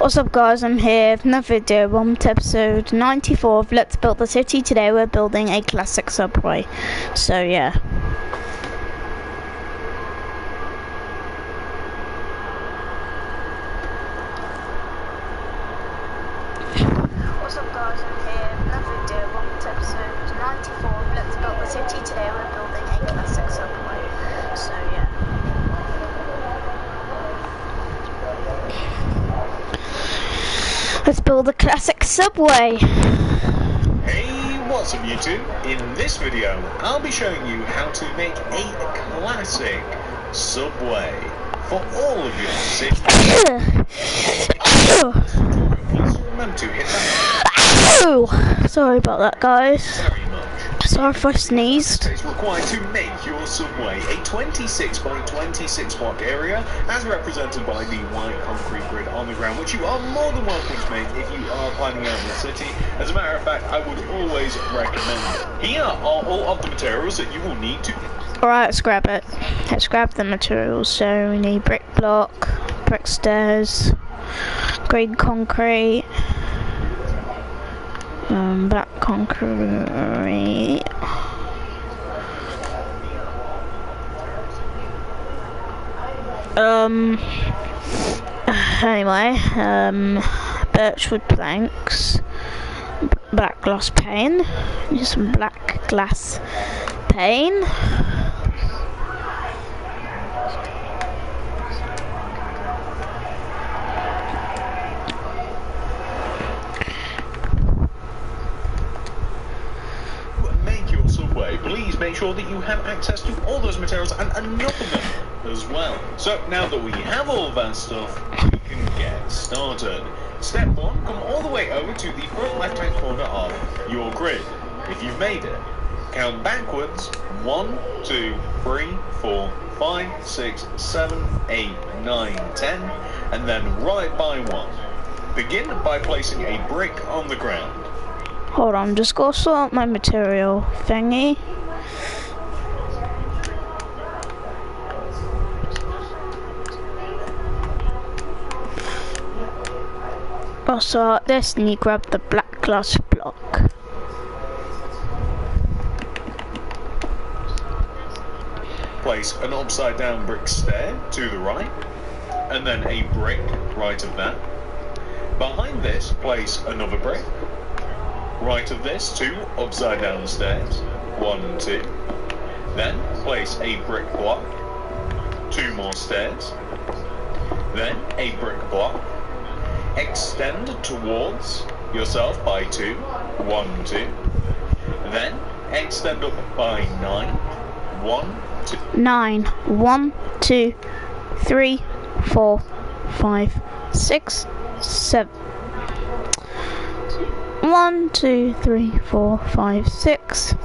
What's up guys, I'm here with another video. Welcome to episode 94 of Let's Build the City. Today we're building a classic subway. So yeah. What's up guys, I'm here with another video. Welcome to episode 94 of Let's Build the City. Today we're building a classic subway. So yeah. Let's build a classic subway. Hey, what's up YouTube? In this video, I'll be showing you how to make a classic subway for all of your cities. Please remember to hit that. Sorry about that, guys. Very much. Sorry if I sneezed. It's required to make your subway a 26 by 26 block area as represented by the white concrete grid on the ground, which you are more than welcome to make if you are planning out the city. As a matter of fact, I would always recommend it. Here are all of the materials that you will need to. Alright, let's grab it. Let's grab the materials. So we need brick block, brick stairs, green concrete, black concrete, birchwood planks, black glass pane, just some black glass pane, please make sure that you have access to all those materials and enough of them as well. So now that we have all of that stuff, we can get started. Step 1, come all the way over to the front left hand corner of your grid. If you've made it, count backwards 1, 2, 3, 4, 5, 6, 7, 8, 9, 10, and then right by 1. Begin by placing a brick on the ground. Hold on, just go sort out my material thingy. I'll sort out this and you grab the black glass block. Place an upside down brick stair to the right, and then a brick right of that. Behind this, place another brick. Right of this, 2 upside down stairs, 1, 2. Then place a brick block, 2 more stairs. Then a brick block. Extend towards yourself by 2, 1, 2. Then extend up by 9, 1, 2. 9, 1, 2, 3, 4, 5, 6, 7. 1, 2, 3, 4, 5, 6,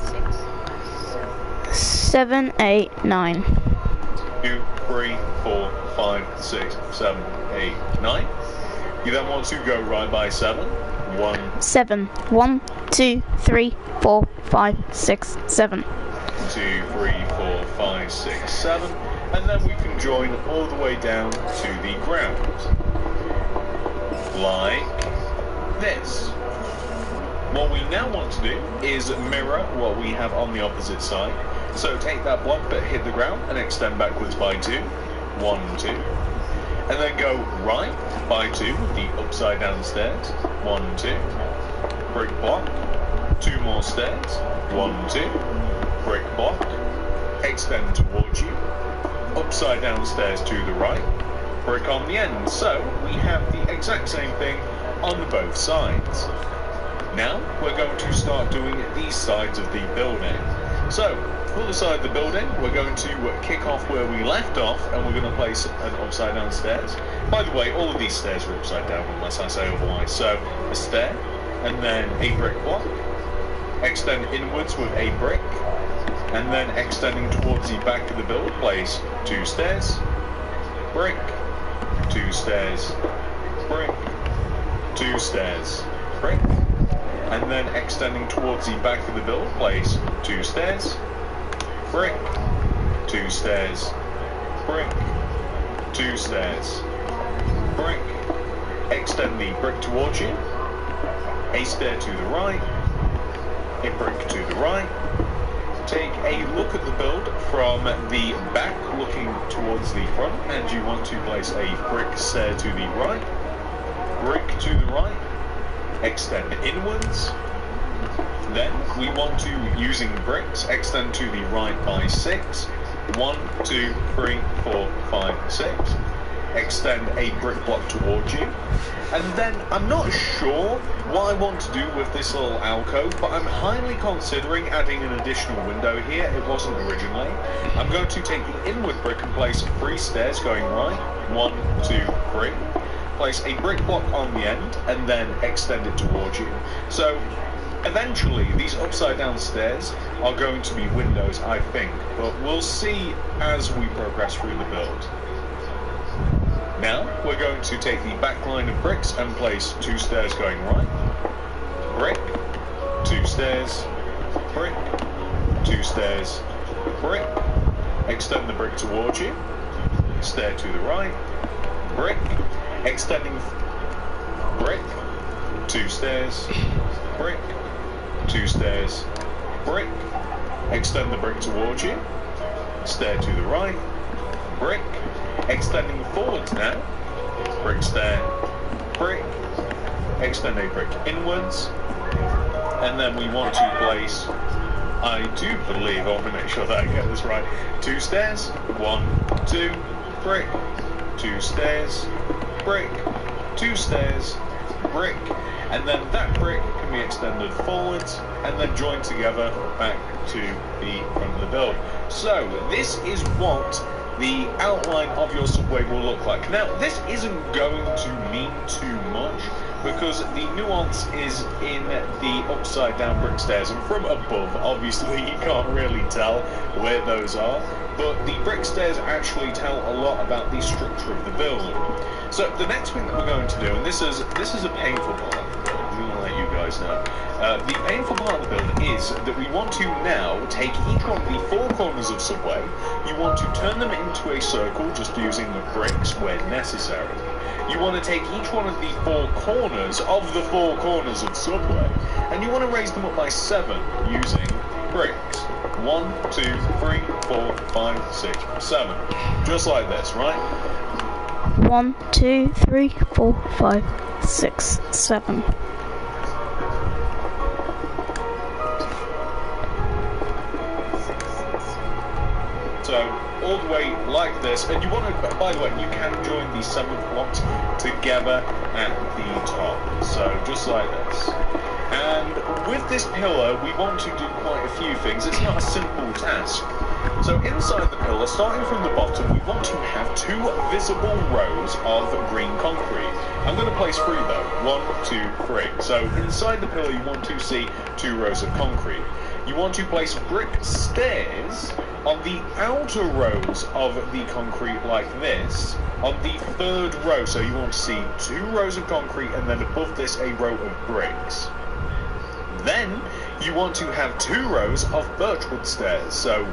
7, 8, 9. 2, 3, 4, 5, 6, 7, 8, 9. You then want to go right by 7. 1, 7. 1, 2, 3, 4, 5, 6, 7. 2, 3, 4, 5, 6, 7. And then we can join all the way down to the ground. Like this. What we now want to do is mirror what we have on the opposite side. So take that block but hit the ground and extend backwards by 2. 1, 2. And then go right by 2 with the upside down stairs. 1, 2. Brick block. 2 more stairs. 1, 2. Brick block. Extend towards you. Upside down stairs to the right. Brick on the end. So we have the exact same thing on both sides. Now we're going to start doing these sides of the building. So for the side of the building, we're going to kick off where we left off, and we're going to place an upside down stairs. By the way, all of these stairs are upside down unless I say otherwise. So a stair, and then a brick block, extend inwards with a brick, and then extending towards the back of the build, place 2 stairs, brick, 2 stairs, brick, 2 stairs, brick. And then extending towards the back of the build, place 2 stairs, brick, 2 stairs, brick, 2 stairs, brick, extend the brick towards you, a stair to the right, a brick to the right. Take a look at the build from the back looking towards the front, and you want to place a brick stair to the right, brick to the right, extend inwards. Then we want to, using bricks, extend to the right by 6. 1, 2, 3, 4, 5, 6. Extend a brick block towards you. And then I'm not sure what I want to do with this little alcove, but I'm highly considering adding an additional window here. It wasn't originally. I'm going to take the inward brick and place 3 stairs going right. 1, 2, 3. Place a brick block on the end and then extend it towards you. So eventually these upside down stairs are going to be windows, I think, but we'll see as we progress through the build. Now we're going to take the back line of bricks and place 2 stairs going right, brick, 2 stairs, brick, 2 stairs, brick, extend the brick towards you, stair to the right, brick, extending brick, 2 stairs, brick, 2 stairs, brick, extend the brick towards you, stair to the right, brick, extending forwards now, brick stair, brick, extend a brick inwards, and then we want to place, I do believe, I want to make sure that I get this right, 2 stairs, 1, 2, brick, 2 stairs, brick, 2 stairs, brick, and then that brick can be extended forwards and then joined together back to the front of the build. So this is what the outline of your subway will look like. Now, this isn't going to mean too much because the nuance is in the upside down brick stairs, and from above obviously you can't really tell where those are, but the brick stairs actually tell a lot about the structure of the build. So the next thing that we're going to do, and this is a painful part of the build, I'm going to let you guys know. The painful part of the build is that we want to now take each one of the 4 corners of Subway, you want to turn them into a circle just using the bricks where necessary. You want to take each one of the 4 corners of the 4 corners of Subway, and you want to raise them up by 7 using bricks. 1, 2, 3, 4, 5, 6, 7. Just like this, right? 1, 2, 3, 4, 5, 6, 7. So all the way like this, and you want to, by the way, you can join the 7 blocks together at the top, so just like this. And with this pillar we want to do quite a few things. It's not a simple task. So inside the pillar, starting from the bottom, we want to have 2 visible rows of green concrete. I'm going to place 3 though, 1, 2, 3. So inside the pillar you want to see 2 rows of concrete. You want to place brick stairs on the outer rows of the concrete like this, on the 3rd row. So you want to see 2 rows of concrete and then above this a row of bricks. Then you want to have 2 rows of birchwood stairs. So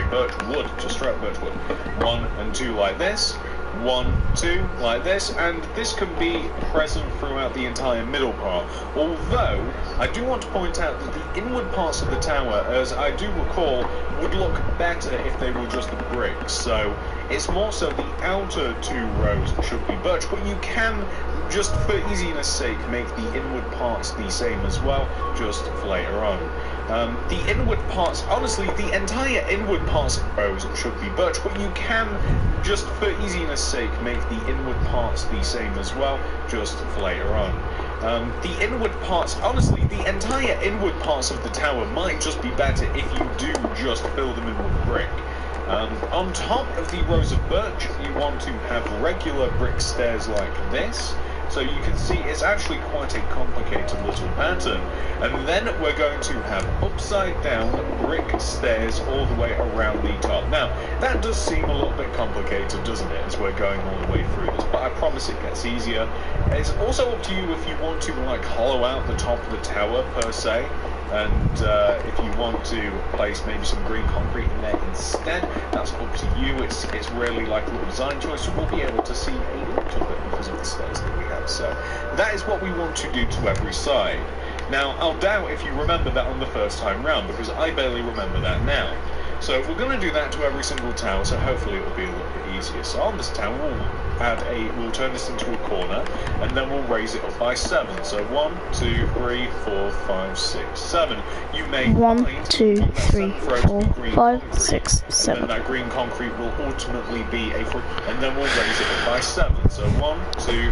birchwood, just straight birchwood. 1 and 2 like this. 1, 2 like this, and this can be present throughout the entire middle part. Although I do want to point out that the inward parts of the tower, as I do recall, would look better if they were just bricks. So it's more so the outer 2 rows should be birch, but you can, just for easiness sake, make the inward parts the same as well, just for later on. The inward parts, honestly, the entire inward parts of rows should be birch, but you can, just for easiness sake, make the inward parts the same as well, just for later on. The inward parts, honestly, the entire inward parts of the tower might just be better if you do just fill them in with brick. On top of the rows of birch, you want to have regular brick stairs like this. So you can see it's actually quite a complicated little pattern. And then we're going to have upside down brick stairs all the way around the top. Now, that does seem a little bit complicated, doesn't it, as we're going all the way through this, but I promise it gets easier. It's also up to you if you want to, like, hollow out the top of the tower, per se. And if you want to place maybe some green concrete in there instead, that's up to you. It's really like a little design choice. You will be able to see a little bit because of the stairs that we have. So that is what we want to do to every side. Now, I'll doubt if you remember that on the first time round, because I barely remember that now. So we're going to do that to every single tower, so hopefully it will be a little bit easier. So on this tower, we'll turn this into a corner, and then we'll raise it up by 7. So 1, 2, 3, 4, 5, 6, 7. You may 1, find 2, 3, 4, 5, concrete, 6, 7. And then that green concrete will ultimately be and then we'll raise it up by 7. So 1, 2, 3,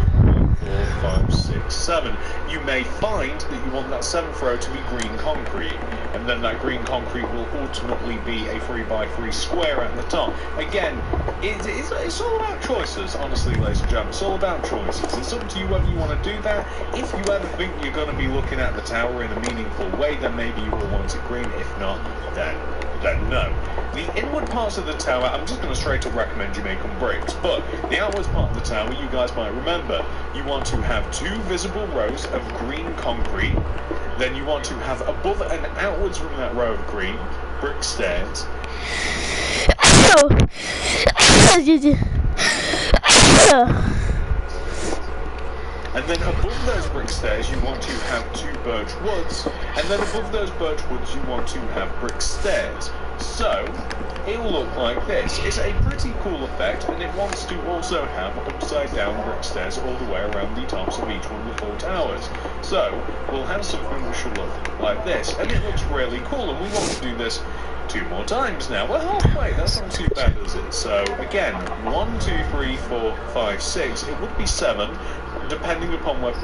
4, 5, 6, 7. You may find that you want that 7th row to be green concrete, and then that green concrete will ultimately be a 3x3 square at the top. Again, it's all about choices, honestly, ladies and gentlemen. It's all about choices. It's up to you whether you want to do that. If you ever think you're going to be looking at the tower in a meaningful way, then maybe you will want it green. If not, then no. The inward parts of the tower, I'm just going to straight up recommend you make them bricks, but the outwards part of the tower, you guys might remember, you want to have 2 visible rows of green concrete, then you want to have above and outwards from that row of green, brick stairs. And then above those brick stairs, you want to have 2 birch woods, and then above those birch woods, you want to have brick stairs. So, it'll look like this. It's a pretty cool effect, and it wants to also have upside down brick stairs all the way around the tops of each one of the 4 towers. So, we'll have something which should look like this, and it looks really cool, and we want to do this 2 more times now. We're halfway, that's not too bad, is it? So, again, 1, 2, 3, 4, 5, 6, it would be 7, depending upon where...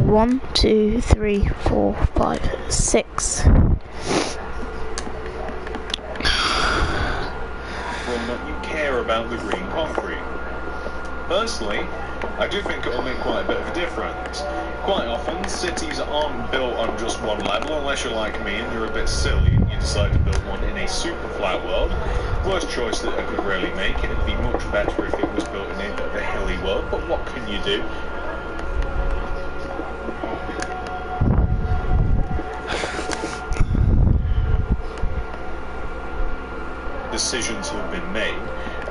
1, 2, 3, 4, 5, 6. Will not you care about the green concrete? Personally, I do think it will make quite a bit of a difference. Quite often, cities aren't built on just one level, unless you're like me and you're a bit silly and you decide to build one in a super flat world. Worst choice that I could really make. It'd be much better if it was built in a bit of a hilly world, but what can you do? Decisions have been made,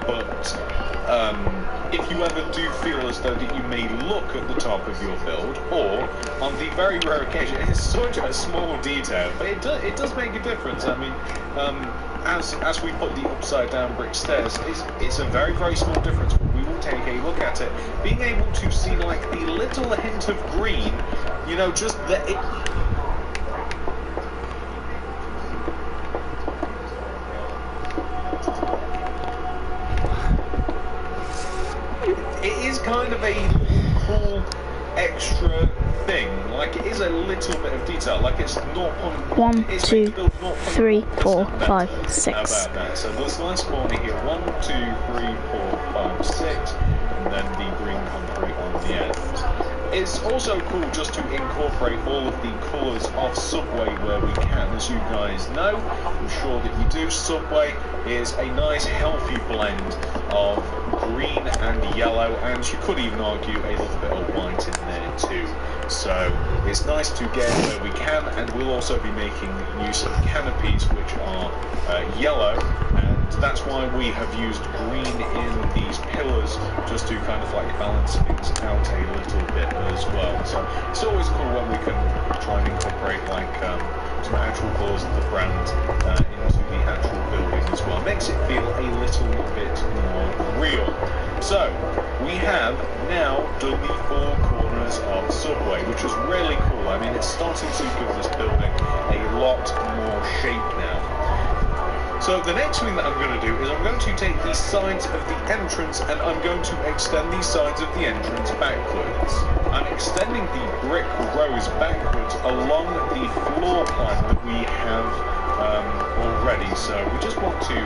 but if you ever do feel as though that you may look at the top of your build, or on the very rare occasion, it's such a small detail, but it does make a difference. I mean, as we put the upside down brick stairs, it's a very, very small difference, but we will take a look at it. Being able to see like the little hint of green, you know, just that it. It is kind of a cool extra thing. Like, it is a little bit of detail. Like, it's 1, 2, 3, 4, 5, 6. How about that? So this nice corner here, 1, 2, 3, 4, 5, 6, and then the green concrete on the end. It's also cool just to incorporate all of the colours of Subway where we can. As you guys know, I'm sure that you do, Subway is a nice healthy blend of green and yellow, and you could even argue a little bit of white in there too. So it's nice to get where we can, and we'll also be making use of canopies which are yellow, and that's why we have used green in these pillars, just to kind of like balance things out a little bit as well. So it's always cool when we can try and incorporate like some actual colours of the brand into the actual building as well. Makes it feel a little bit more real. So we have now done the 4 corners of Subway, which is really cool. I mean, it's starting to give this building a lot more shape now. So the next thing that I'm going to do is I'm going to take the sides of the entrance and I'm going to extend the sides of the entrance backwards. I'm extending the brick rows backwards along the floor plan that we have already. So we just want to...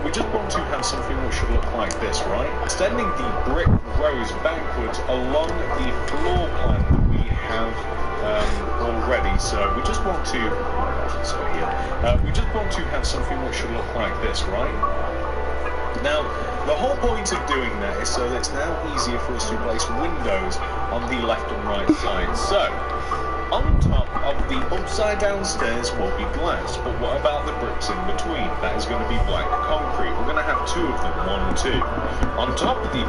we just want to have something which should look like this, right? Extending the brick rows backwards along the floor plan that we have already. So we just want to... we just want to have something which should look like this, right? Now, the whole point of doing that is so that it's now easier for us to place windows on the left and right side. So, on top of the upside down stairs will be glass, but what about the bricks in between? That is going to be black concrete. We're going to have two of them, 1 and 2. On top of the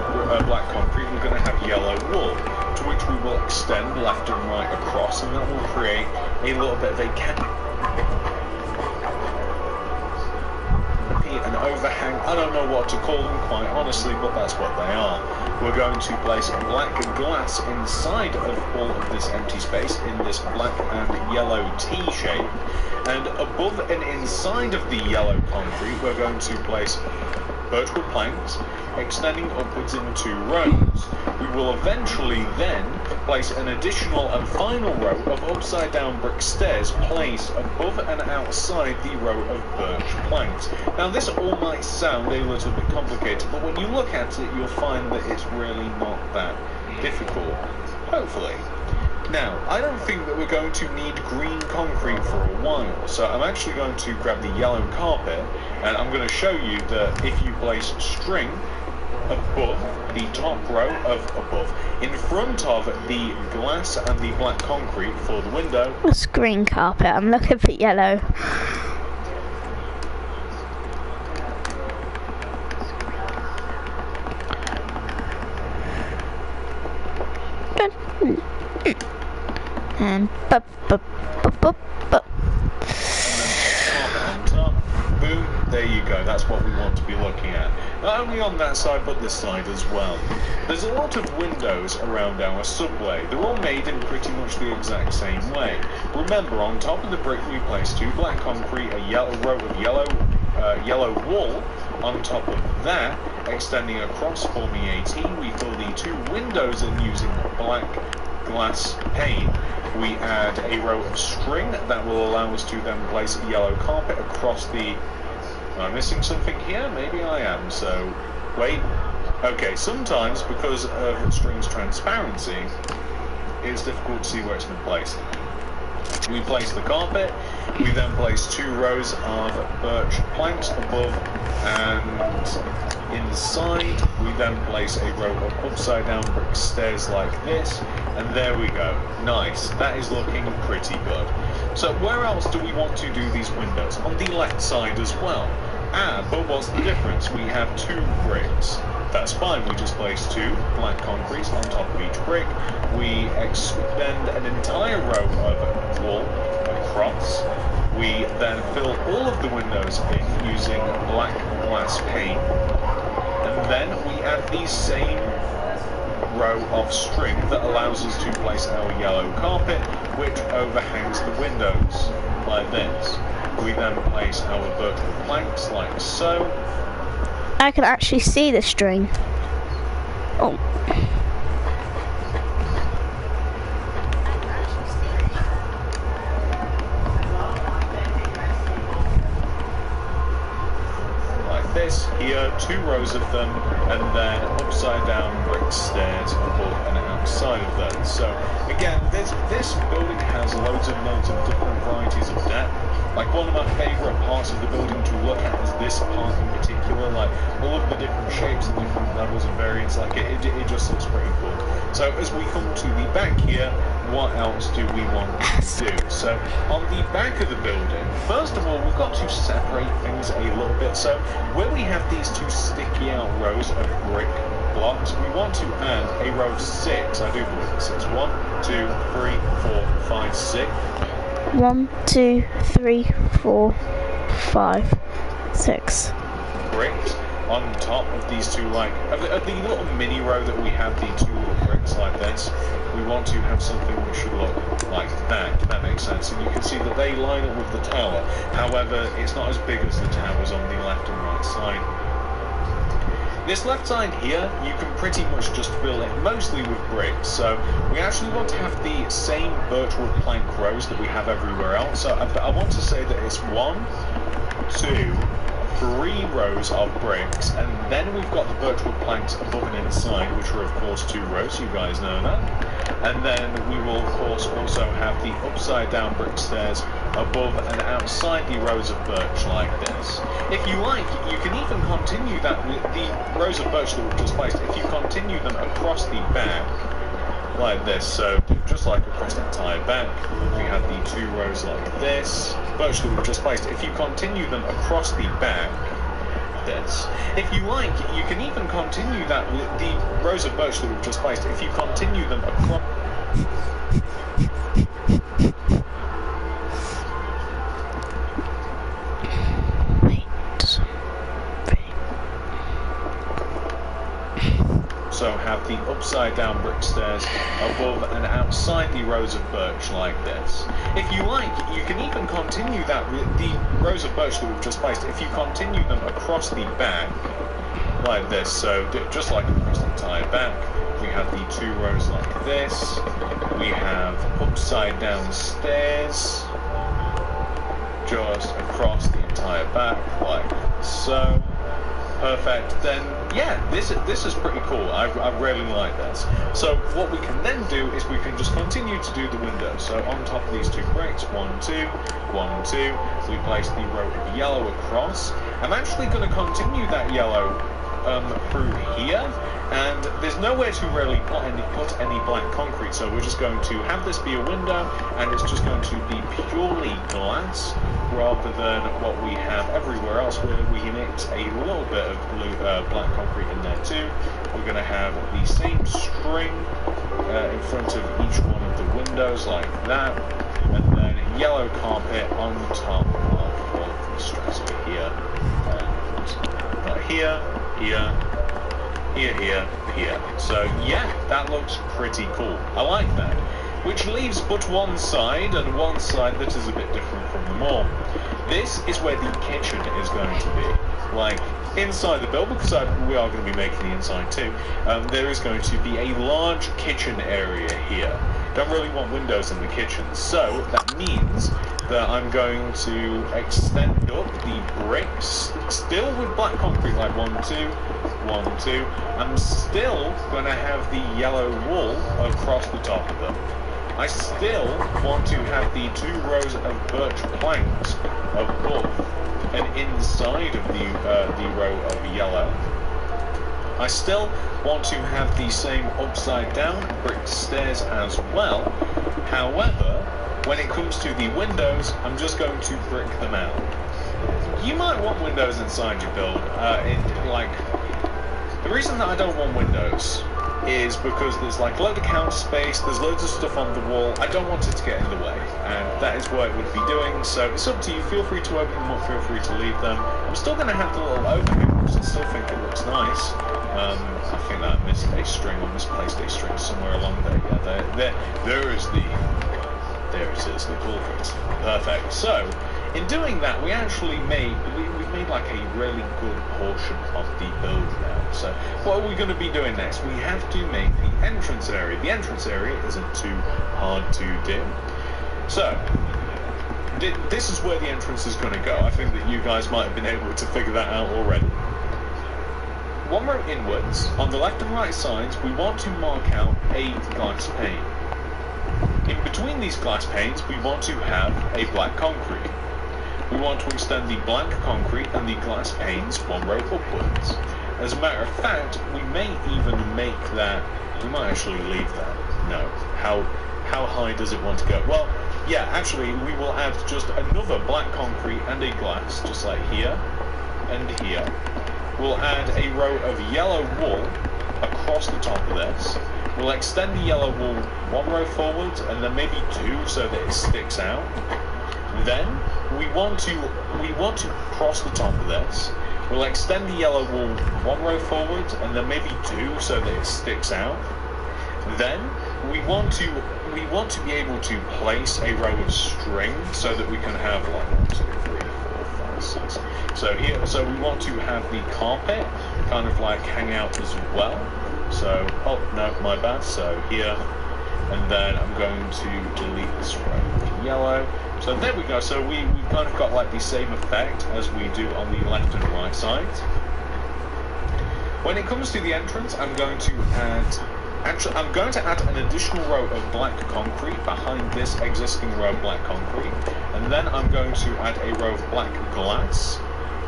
black concrete, we're going to have yellow wool, to which we will extend left and right across, and that will create a little bit of a an overhang. I don't know what to call them quite honestly, but that's what they are. We're going to place black glass inside of all of this empty space in this black and yellow T shape, and above and inside of the yellow concrete we're going to place birchwood planks extending upwards in 2 rows. We will eventually then place an additional and final row of upside down brick stairs placed above and outside the row of birch planks. Now this all might sound a little bit complicated, but when you look at it you'll find that it's really not that difficult, hopefully. Now, I don't think that we're going to need green concrete for a while, so I'm actually going to grab the yellow carpet, and I'm going to show you that if you place string above the top row of in front of the glass and the black concrete for the window. What's green carpet? I'm looking for yellow. And on top, boom, there you go, that's what we want to be looking at. Not only on that side, but this side as well. There's a lot of windows around our subway. They're all made in pretty much the exact same way. Remember, on top of the brick we place 2 black concrete, a row of yellow wool. On top of that, extending across, forming a T, we fill the 2 windows in using black glass pane. We add a row of string that will allow us to then place a yellow carpet across the... Am I missing something here? Maybe I am, so... Wait. Okay, sometimes, because of string's transparency, it's difficult to see where it's been placed. We place the carpet, we then place 2 rows of birch planks above and inside. We then place a row of upside down brick stairs like this, and there we go. Nice, that is looking pretty good. So where else do we want to do these windows? On the left side as well. But what's the difference? We have 2 bricks. That's fine, we just place 2 black concretes on top of each brick. We extend an entire row of wool across. We then fill all of the windows in using black glass pane. And then we add the same row of string that allows us to place our yellow carpet, which overhangs the windows like this. We then place our birchwood planks like so. I can actually see the string. Oh. Like this, here, 2 rows of them, and then upside down brick stairs above and outside of them. So again, this building has loads of different varieties of depth. Like, one of my favourite parts of the building to look at is this part in particular, like all of the different shapes and different levels and variants, like it just looks pretty cool. So as we come to the back here, what else do we want to do? So on the back of the building, first of all, we've got to separate things a little bit. So where we have these 2 sticky out rows of brick blocks, we want to add a row of 6. I do believe it's 6. 1, 2, 3, 4, 5, 6. 1, 2, 3, 4, 5, 6. Bricks on top of these 2, like of the little mini row that we have, the 2 little bricks like this. We want to have something which should look like that, if that makes sense. And you can see that they line up with the tower. However, it's not as big as the towers on the left and right side. This left side here, you can pretty much just fill it mostly with bricks, so we actually want to have the same birchwood plank rows that we have everywhere else. So I want to say that it's 1, 2, 3 rows of bricks, and then we've got the birchwood planks above and inside, which are of course 2 rows, you guys know that. And then we will of course also have the upside down brick stairs above and outside the rows of birch like this. If you like, you can even continue that with the rows of birch that we've just placed, if you continue them across the back like this, so just like across the entire back, we have the 2 rows like this, birch that we've just placed. If you continue them across the back, this. If you like, you can even continue that with the rows of birch that we've just placed. If you continue them across... So have the upside down brick stairs above and outside the rows of birch like this. If you like, you can even continue that with the rows of birch that we've just placed. If you continue them across the back like this, so just like across the entire back, we have the 2 rows like this. We have upside down stairs just across the entire back like so. Perfect. Then yeah, this is pretty cool. I really like this. So what we can then do is we can just continue to do the windows. So on top of these 2 bricks, 1, 2, 1, 2, we place the row of yellow across. I'm actually going to continue that yellow through here, and there's nowhere to really put any black concrete, so we're just going to have this be a window, and it's just going to be purely glass rather than what we have everywhere else where we mix a little bit of blue, black concrete in there too. We're going to have the same string in front of each one of the windows like that, and then yellow carpet on top of all of these strands over here, and right here, here, here. So yeah, that looks pretty cool. I like that. Which leaves but one side, and one side that is a bit different from them all. This is where the kitchen is going to be. Like, inside the build, because we are going to be making the inside too, there is going to be a large kitchen area here. Don't really want windows in the kitchen, so that means that I'm going to extend up the bricks, still with black concrete, like 1, 2, 1, 2. I'm still going to have the yellow wool across the top of them. I still want to have the 2 rows of birch planks above and inside of the row of yellow. I still want to have the same upside down brick stairs as well. However, when it comes to the windows, I'm just going to brick them out. You might want windows inside your build. The reason that I don't want windows is because there's like a load of counter space, there's loads of stuff on the wall. I don't want it to get in the way, and that is what it would be doing. So it's up to you. Feel free to open them up, feel free to leave them. I'm still going to have the little overhang because I still think it looks nice. I think that I missed a string or misplaced a string somewhere along there. Yeah, there it is, the culprit. Perfect. So in doing that, we actually made like a really good portion of the build now. So what are we going to be doing next? We have to make the entrance area. The entrance area isn't too hard to do. So this is where the entrance is going to go. I think that you guys might have been able to figure that out already. 1 row inwards, on the left and right sides, we want to mark out a glass pane. In between these glass panes, we want to have a black concrete. We want to extend the black concrete and the glass panes 1 row upwards. As a matter of fact, we may even make that... We might actually leave that. No. How high does it want to go? Well, yeah, actually, we will add just another black concrete and a glass, just like here and here. We'll add a row of yellow wool across the top of this. We'll extend the yellow wool 1 row forwards, and then maybe 2 so that it sticks out. Then we want to cross the top of this. We'll extend the yellow wool 1 row forwards, and then maybe 2 so that it sticks out. Then we want to be able to place a row of string so that we can have like 1, 2, 3, 4, 5, 6. So here, so we want to have the carpet kind of like hang out as well. So, oh no, my bad. So here, and then I'm going to delete this row of yellow. So there we go. So we've kind of got like the same effect as we do on the left and right sides. When it comes to the entrance, I'm going to add an additional row of black concrete behind this existing row of black concrete, and then I'm going to add a row of black glass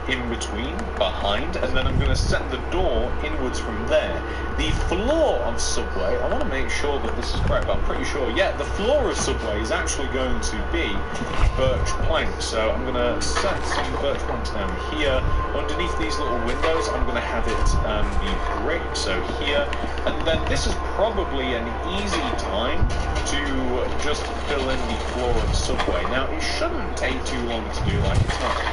in between, behind, and then I'm going to set the door inwards from there. The floor of Subway, I want to make sure that this is correct, but I'm pretty sure, yeah, the floor of Subway is actually going to be birch planks. So I'm going to set some birch planks down here. Underneath these little windows, I'm going to have it be brick, so here. And then this is probably an easy time to just fill in the floor of Subway. Now, it shouldn't take too long to do, like, it's not a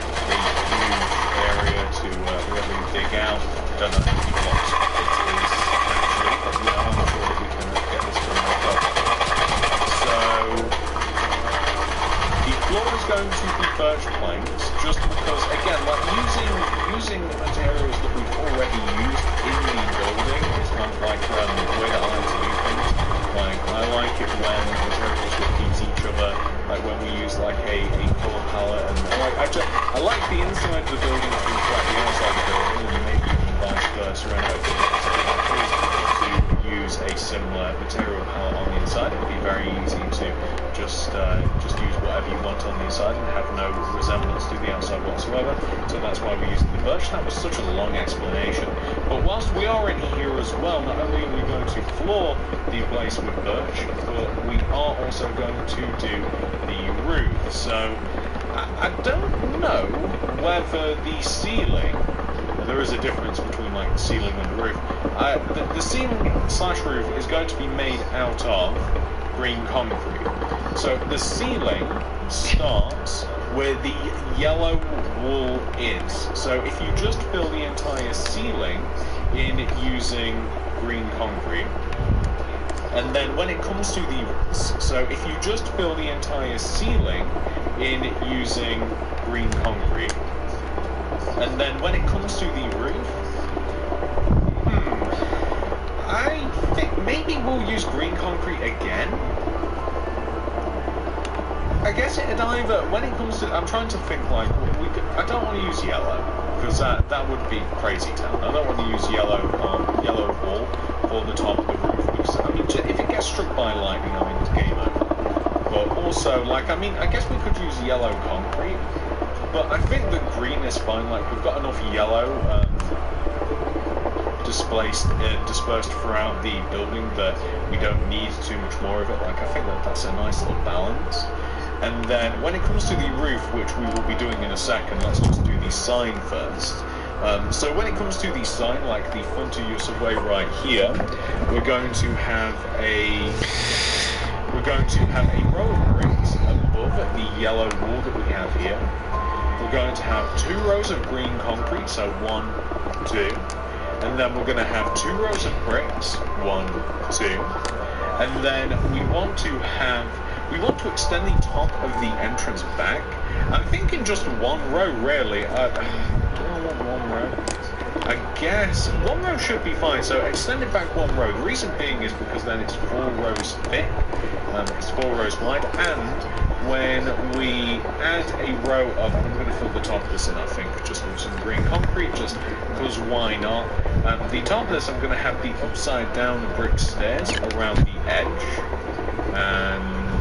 huge area to really dig out. I don't know how many blocks it is actually, but yeah, I'm sure that we can get this done back up. So the floor is going to be birch planks, just because, again, like using materials that we've already used in the building is kind of like the way that I like to do things. Like, I like it when materials repeat each other, like when we use like a colour palette, and I like the inside of the building to reflect the outside of the building, and maybe even vice versa. And I think it's to use a similar material palette on the inside. It'd be very easy to just use whatever you want on the inside and have no resemblance to the outside whatsoever. So that's why we're using the birch. That was such a long explanation. But whilst we are in here as well, not only are we going to floor the place with birch, but we are also going to do the roof. So I don't know whether the ceiling, there is a difference between like the ceiling and the roof. The ceiling/roof is going to be made out of green concrete. So the ceiling starts where the yellow wool is. So if you just fill the entire ceiling in using green concrete, and then when it comes to the, so if you just fill the entire ceiling in using green concrete, and then when it comes to the roof, I think maybe we'll use green concrete again. I guess it'd either, when it comes to, I'm trying to think like, I don't want to use yellow, because that would be crazy town. I don't want to use yellow wool for the top of the roof, because, I mean, if it gets struck by lightning, I mean, it's game over. But also, like, I mean, I guess we could use yellow concrete, but I think the green is fine. Like, we've got enough yellow dispersed throughout the building that we don't need too much more of it. Like, I think that's a nice little balance. And then when it comes to the roof, which we will be doing in a second, let's just do the sign first. So when it comes to the sign, like the front of your Subway right here, we're going to have a row of bricks above the yellow wall that we have here. We're going to have 2 rows of green concrete, so 1, 2, and then we're going to have 2 rows of bricks, 1, 2, and then we want to extend the top of the entrance back. I'm thinking just 1 row, really. Do I want 1 row? I guess 1 row should be fine, so extend it back 1 row. The reason being is because then it's 4 rows thick, it's 4 rows wide, and when we add a row of, I'm going to fill the top of this in, I think, just with some green concrete, just because why not. The top of this, I'm going to have the upside down brick stairs around the edge, and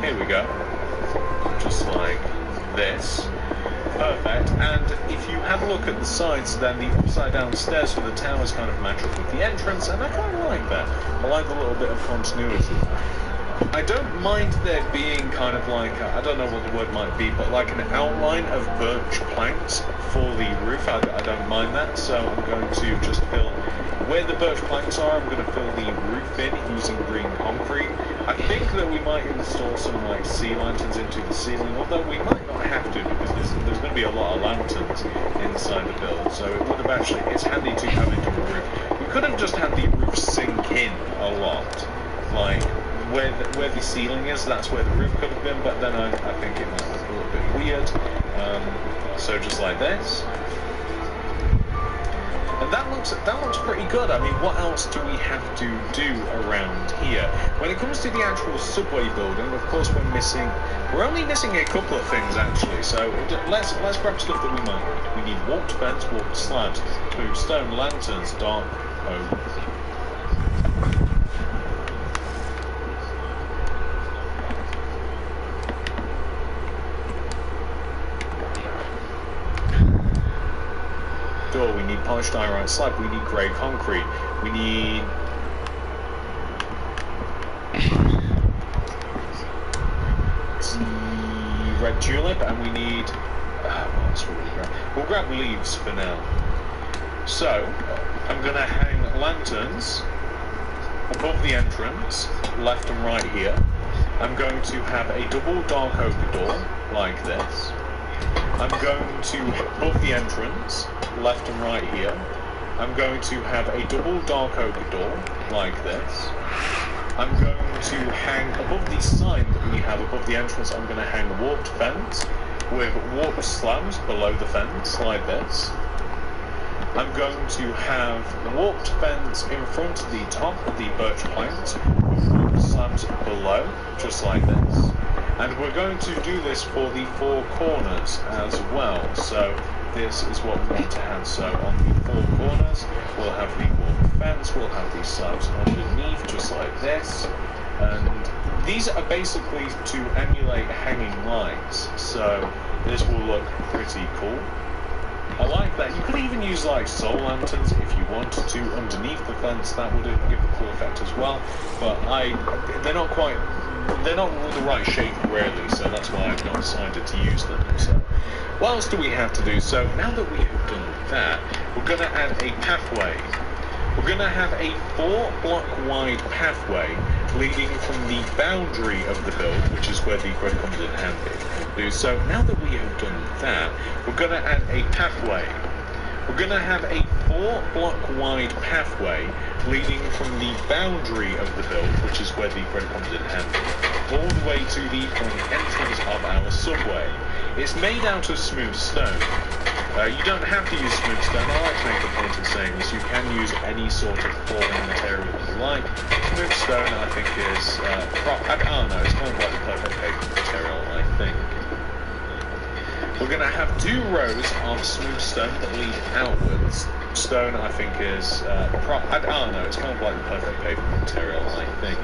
here we go, just like this. Perfect. And if you have a look at the sides, then the upside down stairs for the towers kind of match up with the entrance, and I kind of like that. I like the little bit of continuity. I don't mind there being kind of like, I don't know what the word might be, but like an outline of birch planks for the roof. I don't mind that, so I'm going to just fill where the birch planks are. I'm going to fill the roof in using green concrete. I think that we might install some like sea lanterns into the ceiling, although we might not have to, because there's going to be a lot of lanterns inside the build, so it would have actually, it's handy to have into the roof. We could have just had the roof sink in a lot, like where the ceiling is, that's where the roof could have been, but then I think it might look a little bit weird. So just like this. And that looks pretty good. I mean, what else do we have to do around here? When it comes to the actual subway building, of course, we're only missing a couple of things actually. So let's grab stuff that we might need. We need warped fence, warped slabs, smooth stone, lanterns, dark oak. Door, we need polished iron slab, we need grey concrete, we need red tulip, and we need what else will we grab? We'll grab leaves for now. So I'm going to hang lanterns above the entrance, left and right here. I'm going to have a double dark oak door like this. I'm going to, above the entrance, left and right here, I'm going to have a double dark oak door, like this. I'm going to hang, above the sign that we have above the entrance, I'm going to hang a warped fence with warped slabs below the fence, like this. I'm going to have warped fence in front of the top of the birch planks, with warped slabs below, just like this. And we're going to do this for the four corners as well. So this is what we want to have. So on the four corners, we'll have the warped fence, we'll have these slabs underneath, just like this. And these are basically to emulate hanging lights. So this will look pretty cool. I like that. You could even use like soul lanterns if you wanted to underneath the fence. That would give a cool effect as well. But they're not the right shape really, so that's why I've not decided to use them. So what else do we have to do? So now that we have done that, we're going to add a pathway. We're going to have a 4-block wide pathway leading from the boundary of the build, which is where the grid comes in handy. So now that we have done that, we're going to add a pathway. We're going to have a 4-block wide pathway leading from the boundary of the build, which is where the grid comes in handy, all the way to the entrance of our subway. It's made out of smooth stone. You don't have to use smooth stone. I like to make a point of saying this. You can use any sort of falling material that you like. Smooth stone, I think, is I don't know. It's kind of like the perfect pavement material, I think. We're going to have 2 rows of smooth stone that lead outwards. Stone, I think, is I don't know. It's kind of like the perfect pavement material, I think.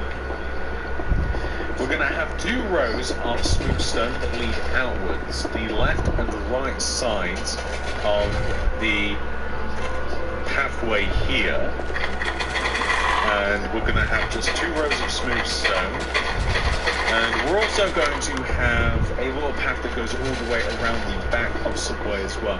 We're going to have 2 rows of smooth stone that lead outwards, the left and the right sides of the pathway here. And we're going to have just 2 rows of smooth stone. And we're also going to have a little path that goes all the way around the back of Subway as well.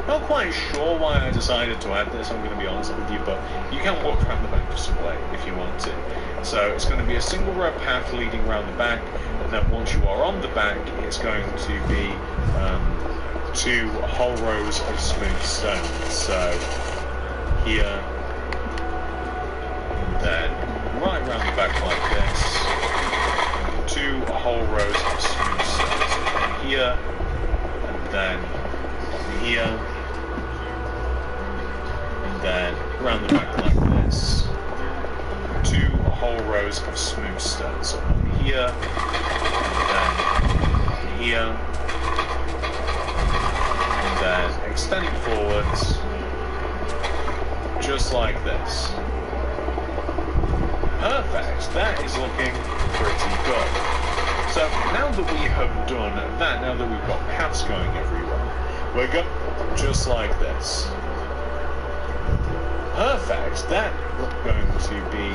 Not quite sure why I decided to add this, I'm going to be honest with you, but you can walk around the back of Subway if you want to. So it's going to be a single row path leading around the back, and then once you are on the back, it's going to be 2 whole rows of smooth stone. So here, then right around the back like this, 2 whole rows of smooth stone. So here, and then here. Then around the back like this, 2 whole rows of smooth stone. So one here, and then here, and then extending forwards, just like this. Perfect. That is looking pretty good. So now that we have done that, now that we've got paths going everywhere, we're going just like this. Perfect. That is going to be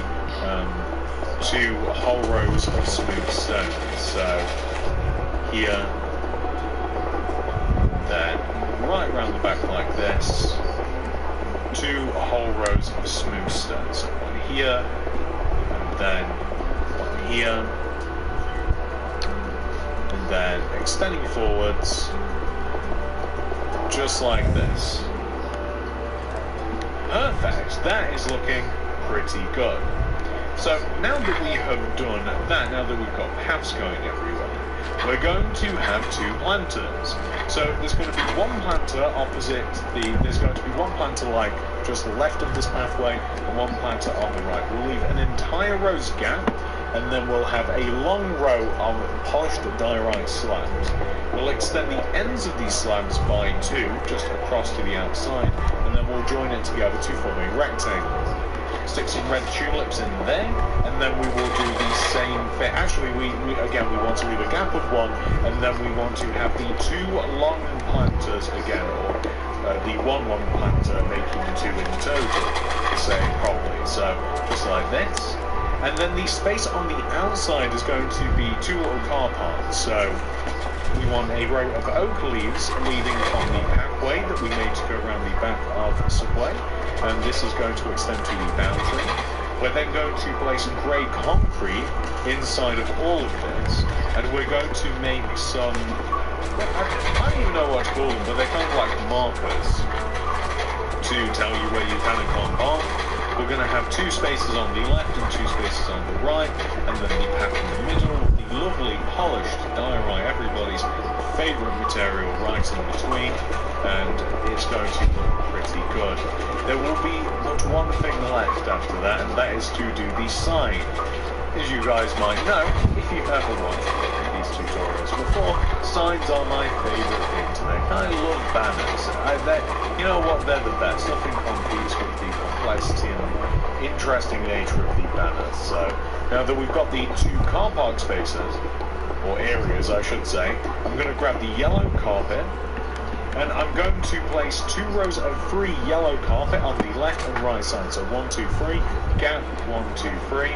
2 whole rows of smooth stone. So here, then right around the back like this, 2 whole rows of smooth stone. So one here, and then one here, then extending forwards, just like this. Perfect, that is looking pretty good. So now that we have done that, now that we've got paths going everywhere, we're going to have two planters. So there's going to be one planter opposite there's going to be one planter like just left of this pathway and one planter on the right. We'll leave an entire row's gap, and then we'll have a long row of polished diorite slabs. We'll extend the ends of these slabs by 2 just across to the outside, and then we'll join it together to form a rectangle. Stick some red tulips in there, and then we will do the same thing. Actually, we want to leave a gap of 1, and then we want to have the 2 long planters again, or the one long planter making 2 in total, to say it properly. So just like this. And then the space on the outside is going to be 2 little car parks. So we want a row of oak leaves leading from the pathway that we made to go around the back of the subway. And this is going to extend to the boundary. We're then going to place grey concrete inside of all of this. And we're going to make some, I don't even know what to call them, but they're kind of like markers to tell you where you can and can't park. We're going to have 2 spaces on the left and 2 spaces on the right, and then the path in the middle with the lovely polished diorite, everybody's favourite material, right in between, and it's going to look pretty good. There will be but one thing left after that, and that is to do the sign. As you guys might know, if you've ever watched these tutorials before, signs are my favourite thing to make. I love banners. You know what, they're the best. Nothing competes with the complexity and interesting nature of the banners. So now that we've got the 2 car park spaces, or areas I should say, I'm going to grab the yellow carpet, and I'm going to place 2 rows of 3 yellow carpet on the left and right side. So 1, 2, 3, gap, 1, 2, 3.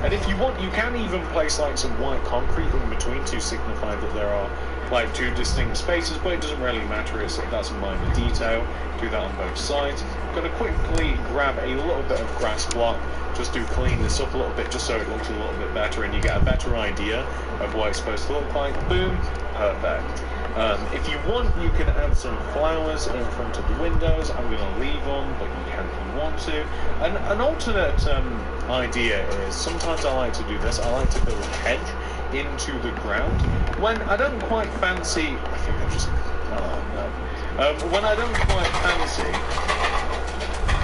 And if you want, you can even place like some white concrete in between to signify that there are like 2 distinct spaces, but it doesn't really matter, that's a minor detail. Do that on both sides. I'm going to quickly grab a little bit of grass block just to clean this up a little bit, just so it looks a little bit better and you get a better idea of what it's supposed to look like. Boom, perfect. If you want, you can add some flowers in front of the windows. I'm going to leave them, but you can if you want to. And an alternate idea is, sometimes I like to do this, I like to build a hedge into the ground. When I don't quite fancy, I think I just, when I don't quite fancy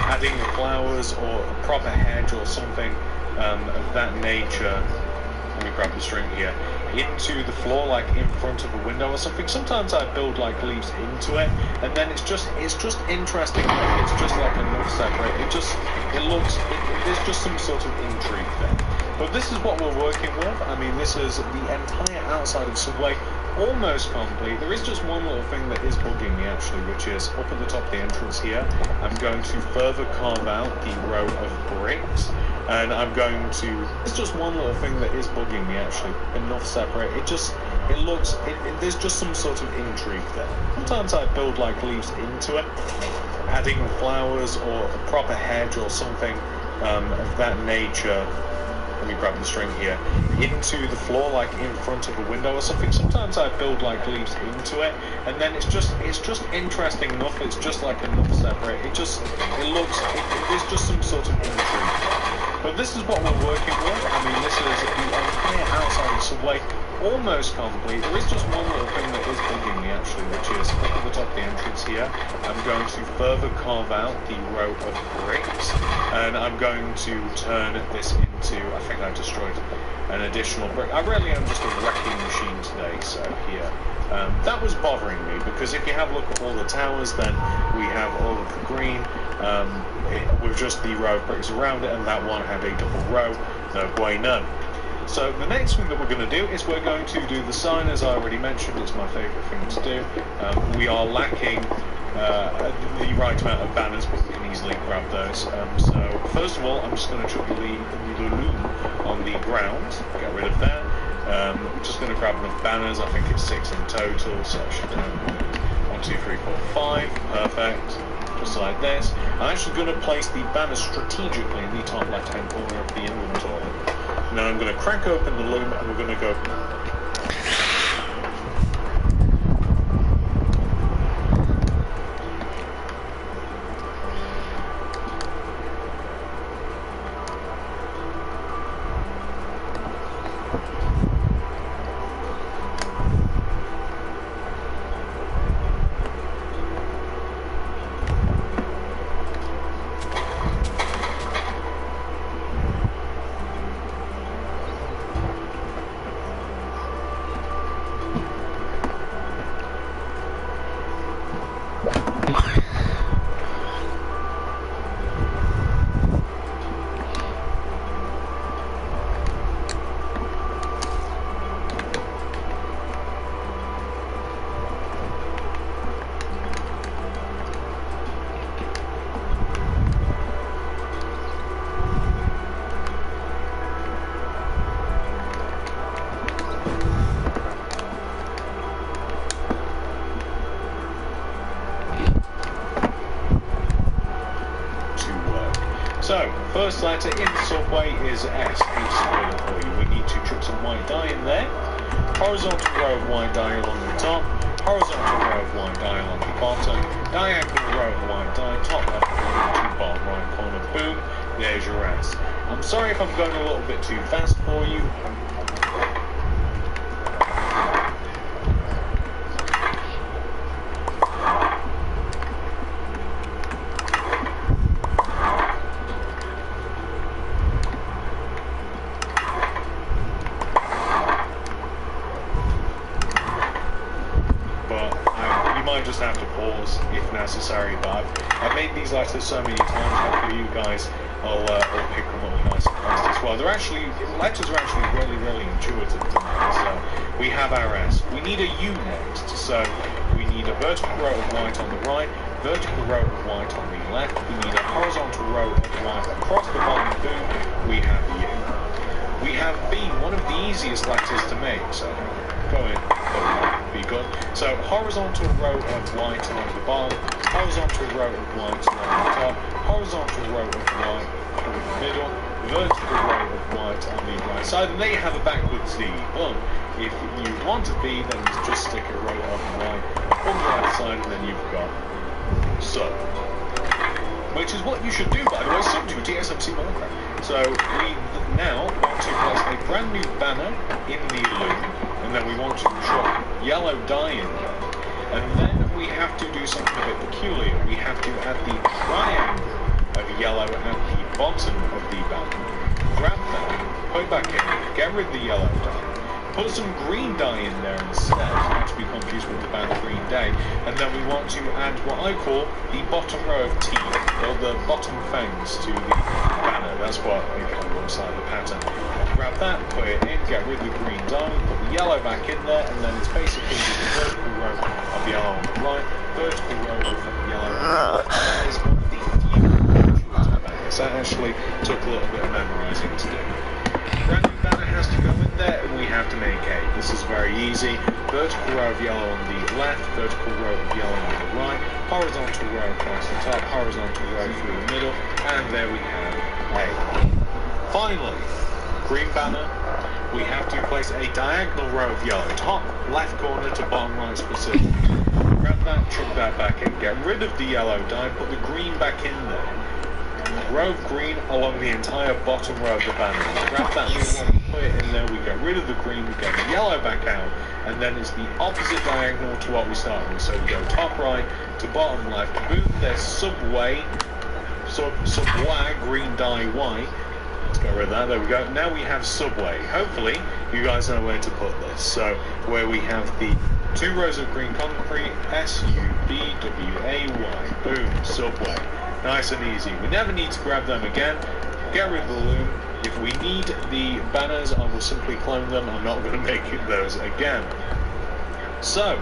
adding flowers or a proper hedge or something of that nature, let me grab the string here, into the floor, like in front of a window or something. Sometimes I build like leaves into it, and then it's just interesting. It's just like enough separate. There's just some sort of intrigue there. But this is what we're working with. I mean, this is the entire outside of Subway, almost complete. There is just one little thing that is bugging me actually, which is up at the top of the entrance here. I'm going to further carve out the row of bricks. And I'm going to, it's just one little thing that is bugging me actually, enough separate. There's just some sort of intrigue there. Sometimes I build like leaves into it, adding flowers or a proper hedge or something of that nature. Let me grab the string here, into the floor, like in front of a window or something. Sometimes I build like leaves into it, and then it's just interesting enough. It's just like enough separate. There's just some sort of intrigue there. But this is what we're working with. I mean, this is the entire outside of Subway, almost complete. There is just one little thing that is bugging me actually, which is up at the top of the entrance here. I'm going to further carve out the row of bricks, and I'm going to turn this into, I think I destroyed an additional brick. I really am just a wrecking machine today, so here. That was bothering me, because if you have a look at all the towers, then we have all of the green with just the row of bricks around it, and that one had a double row. No bueno. So the next thing that we're going to do is we're going to do the sign, as I already mentioned. It's my favourite thing to do. We are lacking the right amount of banners, but we can easily grab those. So first of all, I'm just going to chuck the loom on the ground, get rid of that. I'm just going to grab enough banners. I think it's 6 in total, so I should have 1, 2, 3, 4, 5. Perfect. Just like this. I'm actually going to place the banners strategically in the top left-hand corner of the inventory. Now I'm going to crack open the loom, and we're going to go So, first letter in the subway is S. It's spoiler for you. We need to chuck some white dye in there. Horizontal row of white dye along the top. Horizontal row of white dye along the bottom. Diagonal row of white dye, top left corner to bottom right corner. Boom, there's your S. I'm sorry if I'm going a little bit too fast for you. Just have to pause if necessary, but I've made these letters so many times that for you guys I'll pick them up nice and fast as well. Letters are actually really intuitive to me. So we have our S. We need a U next, so we need a vertical row of white on the right, vertical row of white on the left. We need a horizontal row of white across the bottom. Boom, we have U. We have B, one of the easiest letters to make, so go in. Be good. So horizontal row of white along the bottom, horizontal row of white along the top, horizontal row of white in the middle, vertical row of white on the right side, and there you have a backwards D. But if you want a B, then just stick a row of white on the right side, and then you've got sub. Which is what you should do, by the way, sub to TSMC Minecraft. So we now want to place a brand new banner in the loom, and then we want to chuck yellow dye in there. And then we have to do something a bit peculiar. We have to add the triangle of yellow at the bottom of the banner. Grab that, put it back in, get rid of the yellow dye. Put some green dye in there instead, not to be confused with the banner Green Day. And then we want to add what I call the bottom row of teeth, or the bottom fangs to the banner. That's what it kind of looks like, the pattern. Grab that, put it in, get rid of the green dye, put the yellow back in there, and then it's basically just a vertical row of yellow on the right, vertical row of yellow on the left. That is one of the few intuitive banners. That actually took a little bit of memorizing to do. Brand new banner has to go in there, and we have to make a. This is very easy. Vertical row of yellow on the left, vertical row of yellow on the right, horizontal row across the top, horizontal row through the middle, and there we have A. Finally, green banner, we have to place a diagonal row of yellow, top left corner to bottom right specifically. Grab that, chuck that back in, get rid of the yellow dye, put the green back in there. Row of green along the entire bottom row of the banner. Grab that new one, put it in there, we get rid of the green, we get the yellow back out, and then it's the opposite diagonal to what we started with. So we go top right to bottom left, boom, there's subway, subway, green dye white. Let's get rid of that, there we go. Now we have subway. Hopefully, you guys know where to put this. So, where we have the 2 rows of green concrete, S-U-B-W-A-Y, boom, subway. Nice and easy. We never need to grab them again. Get rid of the loom. If we need the banners, I will simply clone them. I'm not going to make those again. So,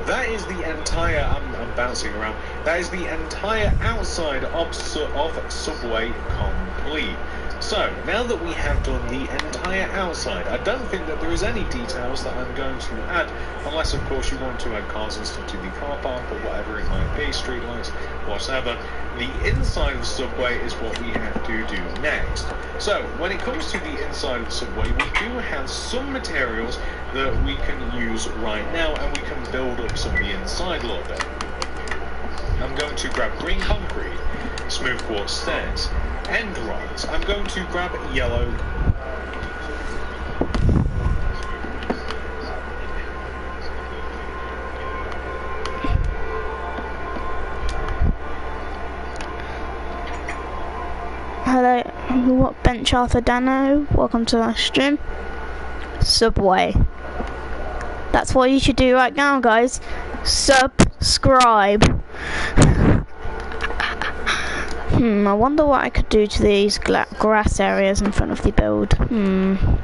that is the entire, I'm bouncing around, that is the entire outside of Subway complete. So, now that we have done the entire outside, I don't think that there is any details that I'm going to add, unless of course you want to add cars and stuff to the car park or whatever it might be, streetlights, whatever. The inside of the subway is what we have to do next. So, when it comes to the inside of the subway, we do have some materials that we can use right now, and we can build up some of the inside a little bit. I'm going to grab green concrete, smooth quartz stairs, end rods. I'm going to grab yellow Hello, Bench Arthur Dano. Welcome to my stream. Subway. That's what you should do right now, guys. Subscribe. I wonder what I could do to these grass areas in front of the build. I'm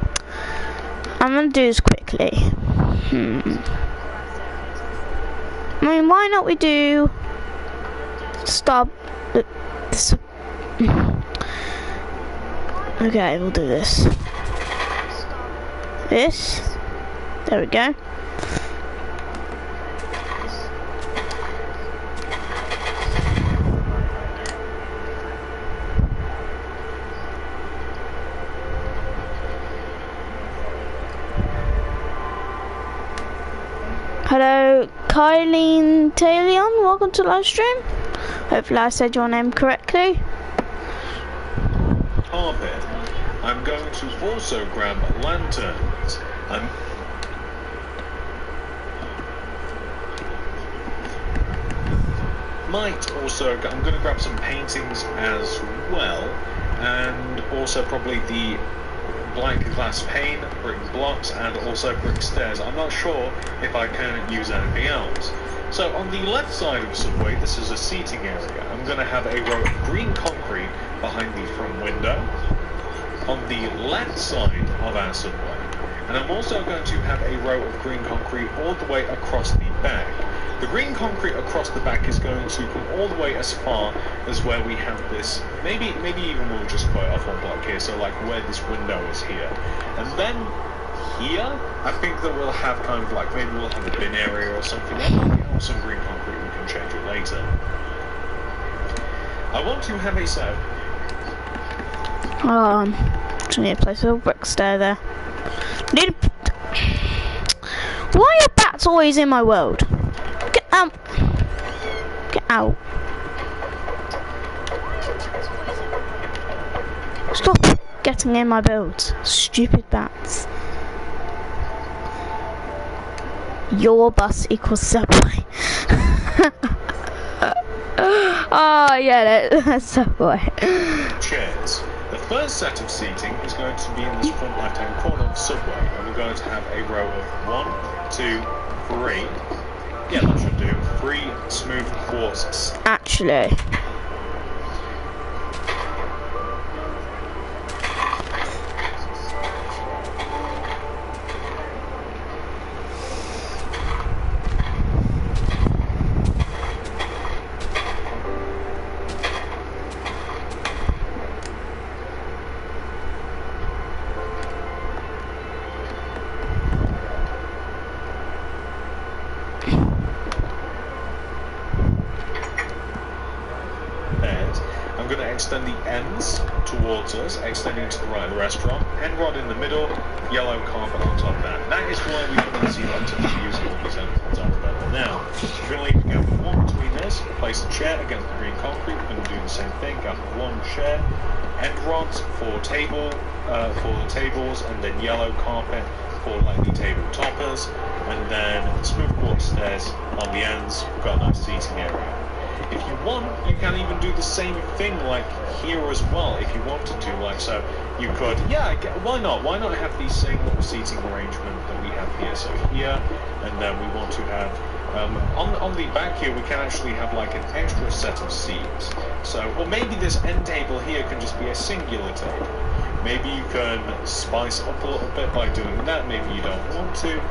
gonna do this quickly. I mean, why not we do stop this? Okay, we'll do this. There we go. Hello, Kylene Talion, welcome to live stream. Hopefully I said your name correctly. Carpet. I'm going to also grab lanterns. I'm going to grab some paintings as well, and also probably the blank glass pane, brick blocks, and also brick stairs. I'm not sure if I can use anything else. So on the left side of the subway, this is a seating area. I'm going to have a row of green concrete behind the front window on the left side of our subway, and I'm also going to have a row of green concrete all the way across the back. The green concrete across the back is going to come all the way as far as where we have this, maybe even we'll just go off one block here, so like where this window is here. And then here, I think that we'll have kind of like, maybe we'll have a bin area or something, or some green concrete, we can change it later. I want to have a set. Just need to place a brick stair there. Why are bats always in my world? Get out! Get out! Stop getting in my builds, stupid bats. Your bus equals subway. Oh yeah, that's subway. Chairs. The first set of seating is going to be in this front left-hand corner of the subway, and we're going to have a row of 1, 2, 3. Yeah, that should do. 3 smooth quartz. Actually. Extend the ends towards us, extending to the right of the restaurant, end rod in the middle, yellow carpet on top of that. That is why we couldn't see lots of using all these ends, I remember now. We're going to leave a gap of 1 between us, place a chair against the green concrete, we're going to do the same thing, gap of 1 chair, end rods for the tables, and then yellow carpet for like the table toppers, and then smooth quartz stairs on the ends. We've got a nice seating area. If you want, you can even do the same thing like here as well, if you wanted to, like, so you could, yeah, why not? Why not have the same little seating arrangement that we have here? So here, and then we want to have, on the back here, we can actually have like an extra set of seats. So, or maybe this end table here can just be a singular table. Maybe you can spice up a little bit by doing that, maybe you don't want to.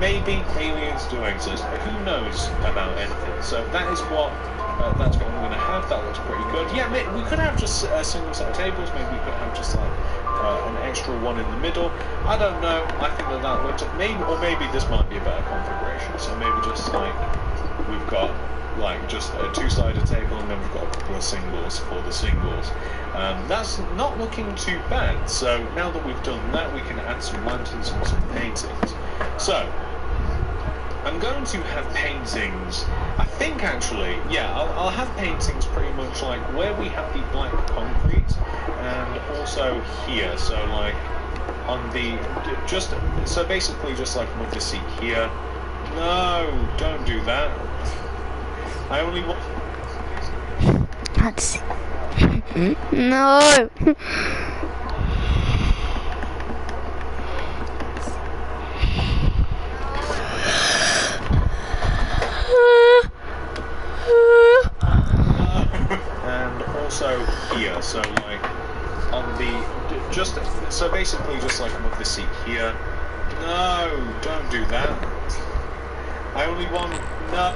Maybe aliens do exist, who knows about anything. So that is what that's what I'm going to have. That looks pretty good. Yeah, we could have just a single set of tables. Maybe we could have just like an extra one in the middle. I don't know. I think that looks maybe this might be a better configuration. So maybe just like we've got like just a 2-sided table, and then we've got a couple of singles for the singles. That's not looking too bad. So now that we've done that, we can add some lanterns and some paintings. So I'm going to have paintings, I think actually, yeah, I'll have paintings pretty much like where we have the black concrete, and also here, so like on the, so basically just like with the seat here. No, don't do that. I only want... Let's see. No! just so basically just like move the seat here. No, don't do that. I only want no.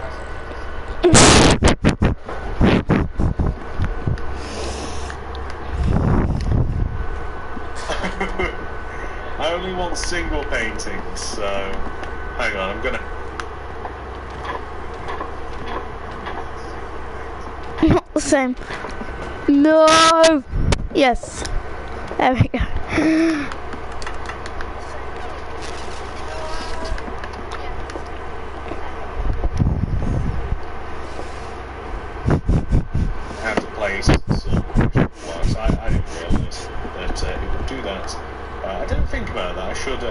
I only want single paintings, so hang on, I'm gonna. Not the same. No. Yes. There we go. I have to play some works. I didn't realise that it would do that. I didn't think about that. I should have.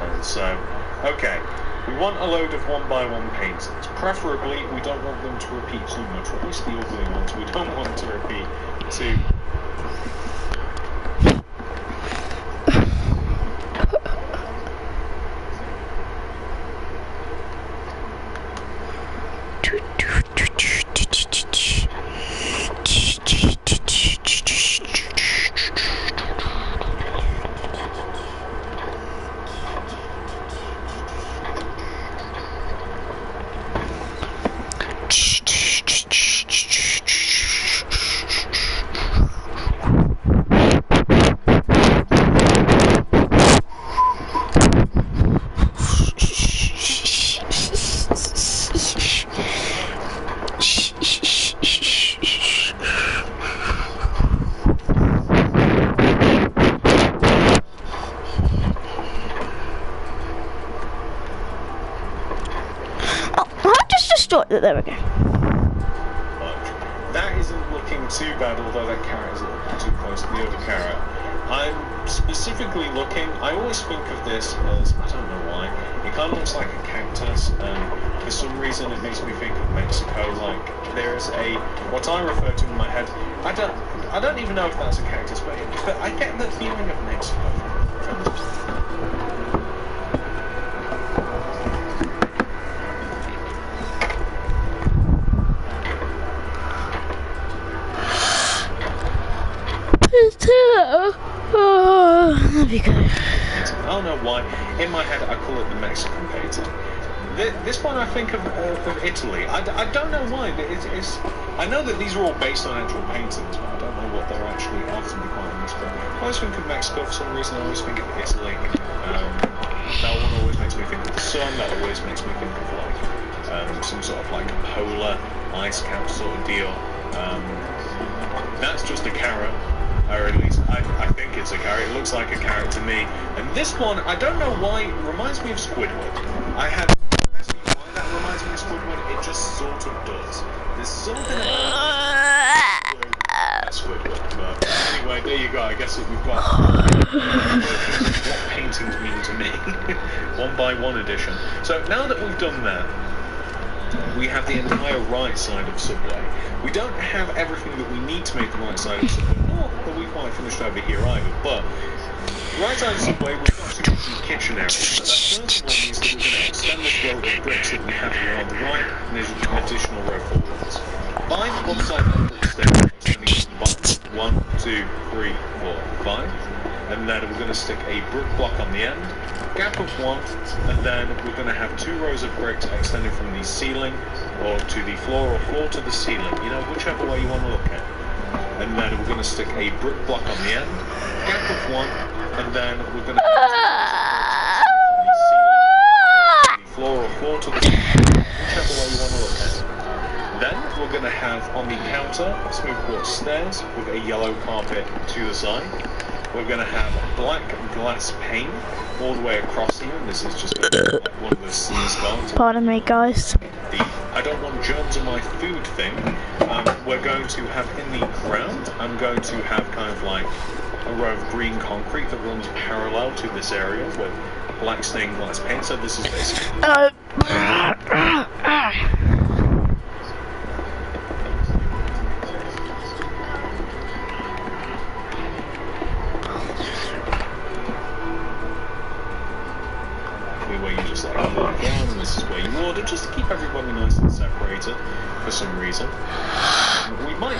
And so, okay, we want a load of 1x1 paintings. Preferably, we don't want them to repeat too much. Or at least the ugly ones. We don't want to repeat too. There we go. That isn't looking too bad, although that carrot is a little too close to the other carrot. I'm specifically looking, I always think of this as, I don't know why, it kind of looks like a cactus, and for some reason it makes me think of Mexico. Like, there's a, what I refer to in my head, I don't even know if that's a cactus, but I get the feeling of Mexico from this. Oh, there we go. I don't know why. In my head, I call it the Mexican painting. This one I think of Italy. I don't know why. It's I know that these are all based on actual paintings, but I don't know what they're actually are, to be quite honest. But I always think of Mexico for some reason. I always think of Italy. That one always makes me think of the sun. That always makes me think of like some sort of like polar ice cap sort of deal. That's just a carrot. Or at least I think it's a carrot. It looks like a carrot to me. And this one, I don't know why, it reminds me of Squidward. I had why that reminds me of Squidward. It just sort of does. There's something about Squidward. But anyway, there you go. I guess we've got what paintings mean to me. 1x1 edition. So now that we've done that, we have the entire right side of Subway. We don't have everything that we need to make the right side of Subway, nor are we quite finished over here either, but the right side of Subway, we've got to do the kitchen area. So that first one means that we're going to extend this row of bricks that we have here on the right, and there's an additional row forwards. 5 upside down brick stairs, extending 1, 2, 3, 4, 5. And then we're going to stick a brick block on the end, gap of 1, and then we're going to have 2 rows of bricks extending from the ceiling or to the floor or floor to the ceiling, you know, whichever way you want to look at. And then we're going to stick a brick block on the end, gap of 1, and then we're going to have the floor or floor to the ceiling, whichever way you want to look at. Then we're going to have on the counter smooth quartz stairs with a yellow carpet to the side. We're going to have black glass pane all the way across here, and this is just one of the scenes. Pardon me, guys. I don't want germs on my food thing. We're going to have in the ground, I'm going to have kind of like a row of green concrete that runs parallel to this area with black stained glass paint, so this is basically... have water ground, and this is where you order, just to keep everybody nice and separated for some reason. We might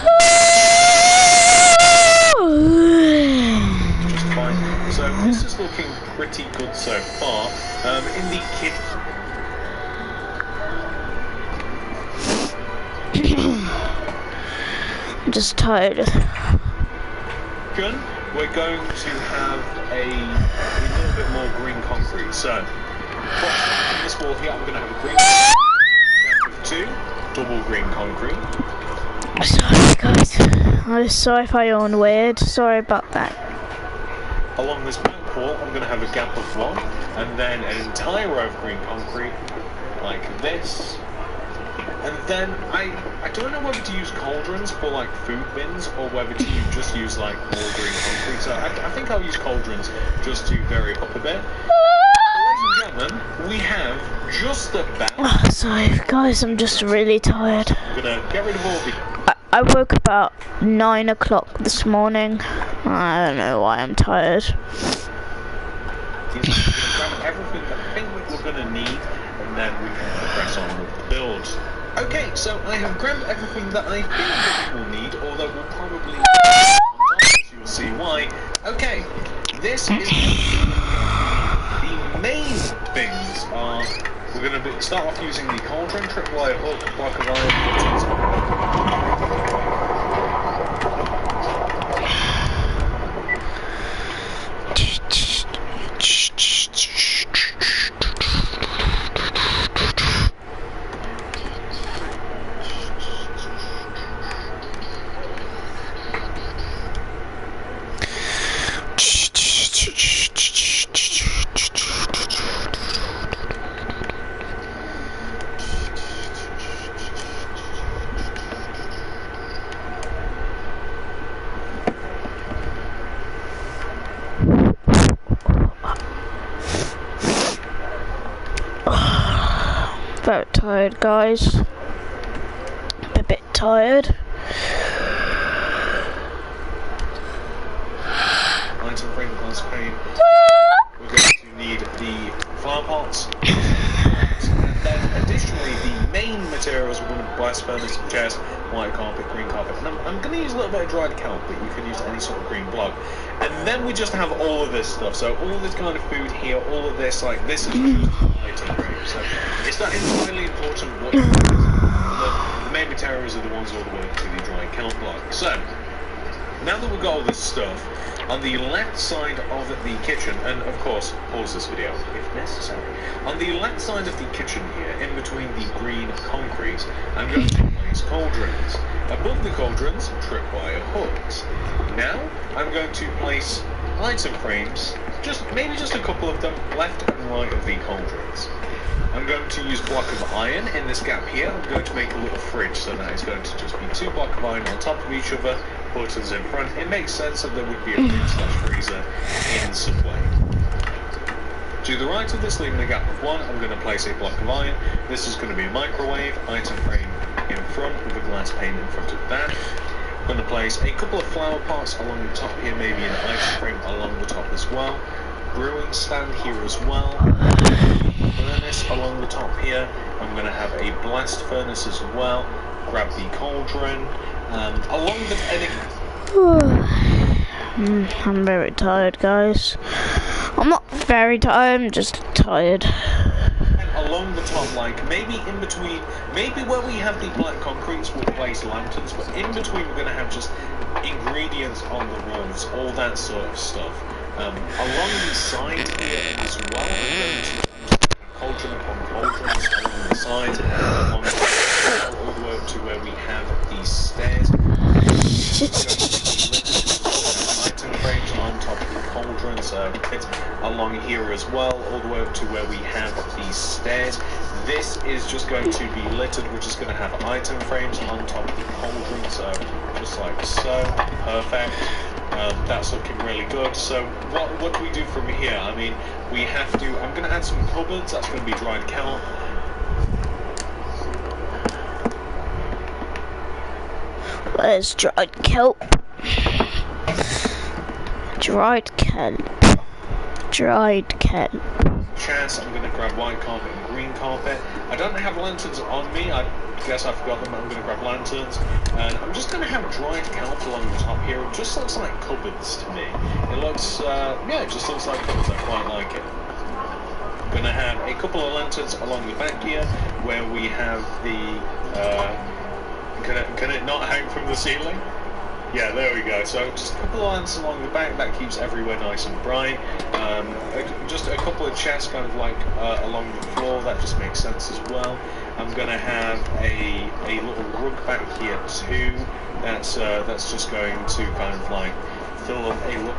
just fine. So this is looking pretty good so far. In the kit. I'm just tired. We're going to have a little bit more green concrete. So, in this wall here, I'm going to have a green concrete, 2 double green concrete. Sorry guys, I'm sorry if I yawn weird, sorry about that. Along this back wall, I'm going to have a gap of 1, and then an entire row of green concrete, like this. And then I don't know whether to use cauldrons for like food bins or whether to just use like more green concrete. So I think I'll use cauldrons just to vary it up a bit. Ladies and gentlemen, we have just about. Oh, sorry guys, I'm just really tired. I'm gonna get rid of all the. I woke about 9 o'clock this morning. I don't know why I'm tired. Grab everything that I think we're gonna need, and then we can progress on with the build. Okay, so I have grabbed everything that I think that we'll need, although we'll probably you will see why. Okay, this is the main things are we're going to start off using the cauldron, tripwire hook, block of iron, Very tired guys. A bit tired. item frame, glass pane. We're going to need the flower pots. And then additionally the main materials we're going to blast furnace, chest, white carpet, green carpet. And I'm going to use a little bit of dried kelp, but you can use any sort of green block. And then we just have all of this stuff. So all this kind of food here, all of this, like this is just item frame. So it's not entirely important what you use. The main materials are the ones all the way to the dry kelp block. So now that we've got all this stuff, on the left side of the kitchen, and of course, pause this video if necessary. On the left side of the kitchen here, in between the green concrete, I'm going to place cauldrons. Above the cauldrons, tripwire hooks. Now, I'm going to place item frames, maybe just a couple of them, left and right of the cauldrons. I'm going to use block of iron in this gap here. I'm going to make a little fridge, so that is going to just be 2 blocks of iron on top of each other, buttons in front. It makes sense that there would be a fridge/freezer in some way. To the right of this, leaving a gap of 1, I'm going to place a block of iron. This is going to be a microwave, item frame in front with a glass pane in front of that. I'm going to place a couple of flower pots along the top here, maybe an item frame along the top as well. Brewing stand here as well. Furnace along the top here. I'm going to have a blast furnace as well. Grab the cauldron. Along the I'm very tired guys. I'm not very tired, I'm just tired. And along the top, like maybe in between, maybe where we have the black concretes we'll place lanterns, but in between we're going to have just ingredients on the walls, all that sort of stuff. Along the side here as well, I'm going to cauldron upon cauldrons along the side, all the way up to where we have these stairs. Item frames on top of the cauldron, so it's along here as well, all the way up to where we have these stairs. This is just going to be littered, we're just going to have item frames on top of the cauldron, so just like so, perfect. That's looking really good. So what do we do from here? I mean, we have to, I'm going to add some cupboards, that's going to be dried kelp. Where's dried kelp? Dried kelp. dried kelp. Chest, I'm going to grab white carpet and green carpet. I don't have lanterns on me. I guess I forgot them. I'm going to grab lanterns. And I'm just going to have dried kelp along the top here. It just looks like cupboards to me. It looks, yeah, it just looks like cupboards. I quite like it. Going to have a couple of lanterns along the back here where we have the can it not hang from the ceiling? Yeah, there we go. So just a couple of lanterns along the back, that keeps everywhere nice and bright. Just a couple of chests kind of like along the floor, that just makes sense as well. I'm going to have a little rug back here too. That's just going to kind of like fill up a look.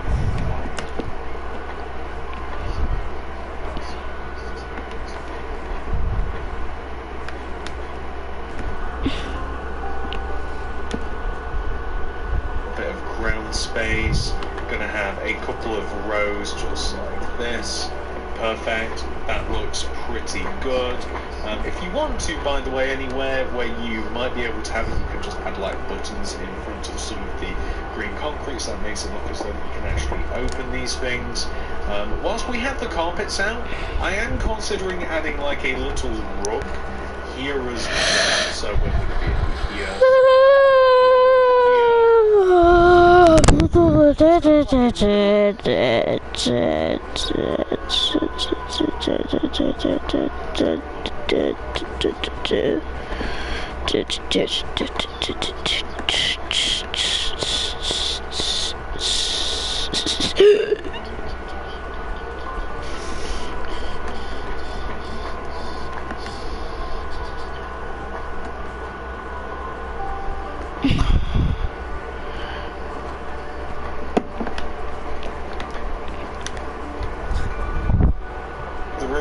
Space. Gonna have a couple of rows just like this. Perfect. That looks pretty good. If you want to, by the way, anywhere where you might be able to have it, you can just add like buttons in front of some of the green concrete, so that makes it look as though you can actually open these things. Whilst we have the carpets out, I am considering adding like a little rug here as well. So we're going to be here.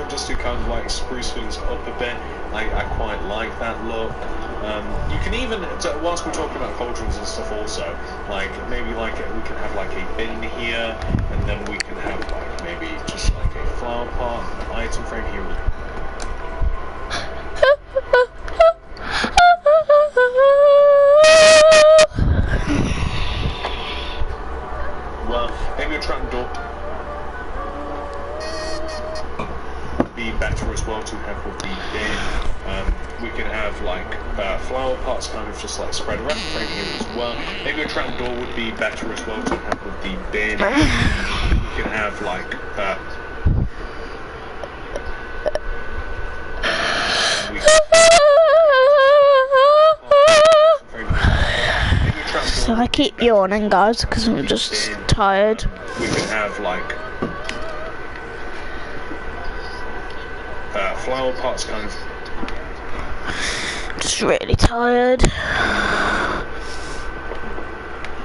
Just to kind of like spruce things up a bit. I quite like that look. You can even, whilst we're talking about cauldrons and stuff also, like maybe like we can have like a bin here, and then we can have like maybe just like a flower pot, an item frame here. Well, maybe a trapdoor. Better as well to have with the bin. We can have like flower pots kind of just like spread around the frame here as well. Maybe a trapdoor would be better as well to have with the bin. We can have like so I keep yawning, guys, because I'm just tired. We can have like flower pots kind of. Just really tired.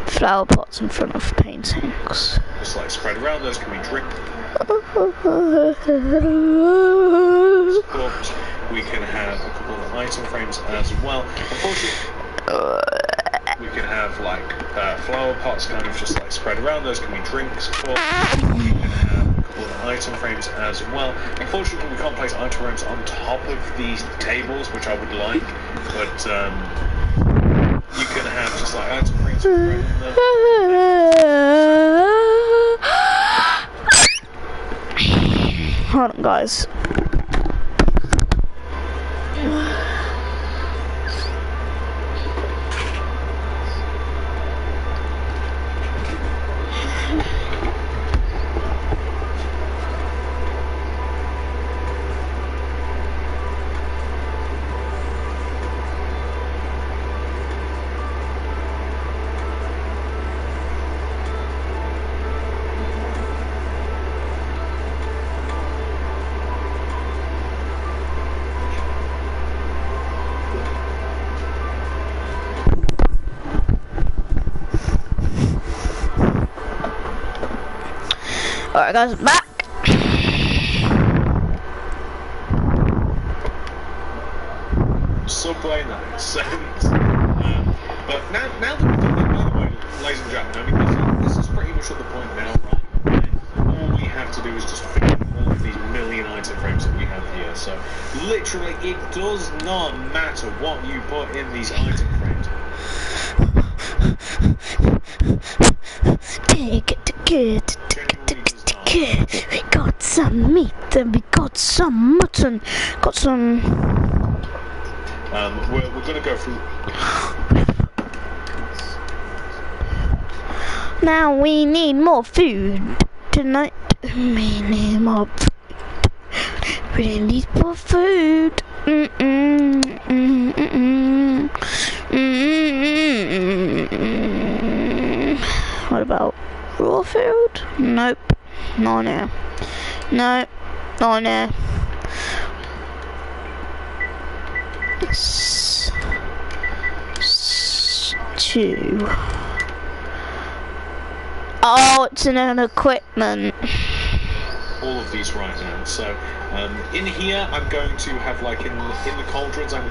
Flower pots in front of paintings. Just like spread around, those can be drink. We can have a couple of item frames as well. Unfortunately, we can have like flower pots kind of just like spread around, those can be drinks. We can have item frames as well. Unfortunately, we can't place item frames on top of these tables, which I would like, but you can have just like item frames around them. Hold on, guys. Alright guys, back. Subway, that makes sense. But now that we've done that, by the way, ladies and gentlemen, I mean, this is pretty much at the point now, right? All we have to do is just fit all of these million item frames that we have here. So, literally, it does not matter what you put in these item frames. We got some meat and we got some mutton. Got some. We're gonna go through. Now we need more food tonight. We need more food. We need more food. What about raw food? Nope. No, no. No. No, no. Stew. Oh, it's an equipment. All of these right now. So in here, I'm going to have like in the cauldrons. I'm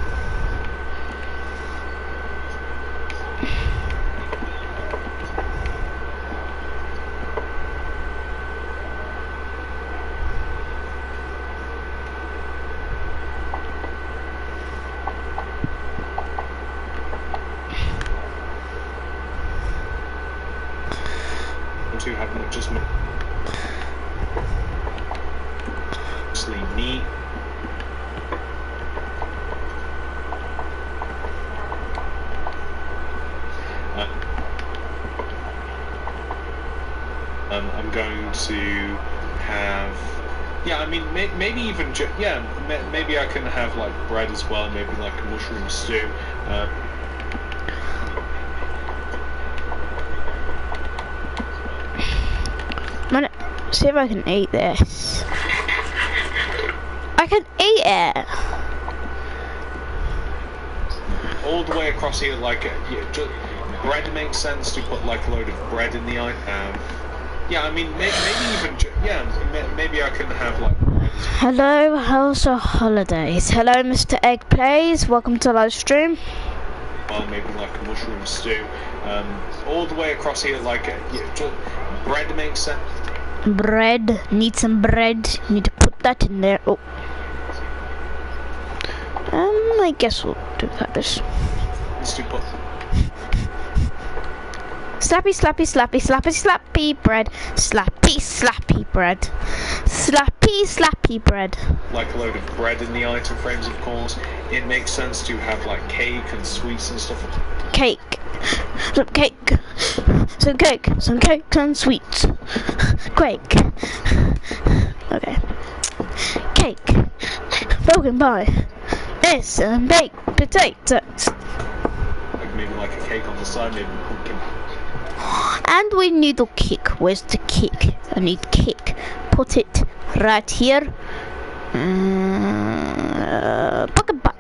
to have just mostly meat. I'm going to have, yeah, I mean, maybe even, maybe I can have like bread as well, maybe like a mushroom stew. See if I can eat this. I can eat it. All the way across here, like, just, bread makes sense to put like a load of bread in the item. Yeah, I mean, maybe even, maybe I can have like bread. Hello, how's your holidays? Hello, Mr. Egg Plays. Welcome to live stream. Well, maybe like a mushroom stew. All the way across here, like, just, bread makes sense. Bread, need some bread. Need to put that in there. Oh, I guess we'll do that. Slappy, slappy, slappy, slappy, slappy bread. Slappy, slappy bread. Slappy, slappy bread. Like a load of bread in the item frames, of course. It makes sense to have like cake and sweets and stuff. Cake. Some cake. Some cake. Some cake and sweets. Quake. Okay. Cake. Broken by. This and baked potatoes. Like maybe like a cake on the side, maybe pumpkin. And we need a cake. Where's the cake? I need cake. Put it right here. Pocket bun.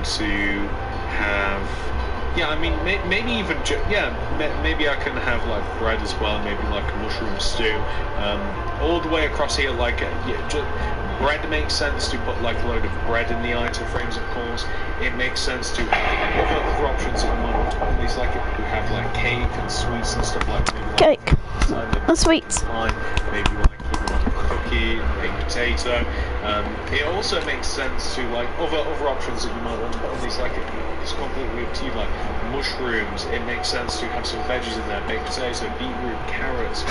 To have, yeah, I mean, maybe even, maybe I can have like bread as well, maybe like a mushroom stew. All the way across here, like, bread makes sense to put like a load of bread in the item frames, of course. It makes sense to have other options at the moment. At least like if you have like cake and sweets and stuff like that. Cake and sweets. Maybe like even like a cookie, baked potato. It also makes sense to like other options that you might want, but at least like it's completely up to you. Like mushrooms, it makes sense to have some veggies in there, baked potato, beetroot, carrots.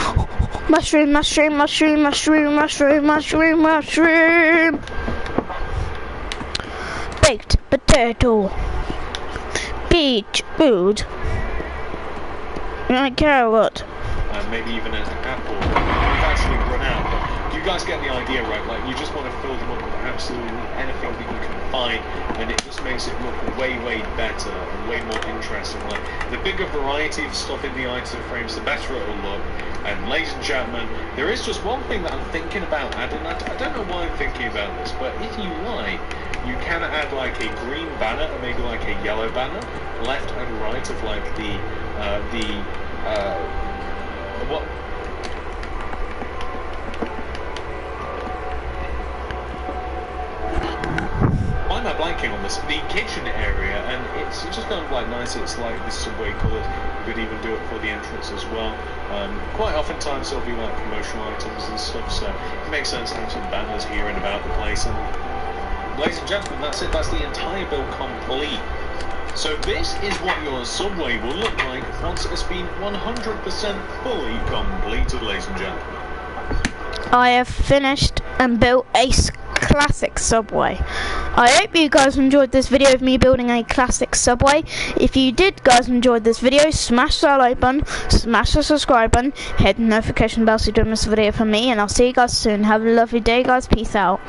Mushroom, mushroom, mushroom, mushroom, mushroom, mushroom, mushroom. Baked potato. Beetroot. And carrot. Maybe even an apple. We've actually run out, but you guys get the idea, right? Like, you just want to fill them up with absolutely anything that you can find, and it just makes it look way, way better and way more interesting. Like, the bigger variety of stuff in the item frames, the better it will look. And ladies and gentlemen, there is just one thing that I'm thinking about adding. I don't know why I'm thinking about this, but if you like, you can add like a green banner and maybe like a yellow banner, left and right of like what? working on this, the kitchen area, and it's just kind of like nice. It's like this subway colours. You could even do it for the entrance as well. Quite oftentimes there'll be like promotional items and stuff, so it makes sense to have some banners here and about the place. And ladies and gentlemen, that's it. That's the entire build complete. So this is what your subway will look like once it's been 100% fully completed, ladies and gentlemen. I have finished and built a classic subway. I hope you guys enjoyed this video of me building a classic subway. If you did guys enjoyed this video, smash that like button, smash the subscribe button, hit the notification bell so you don't miss a video from me, and I'll see you guys soon. Have a lovely day guys, peace out.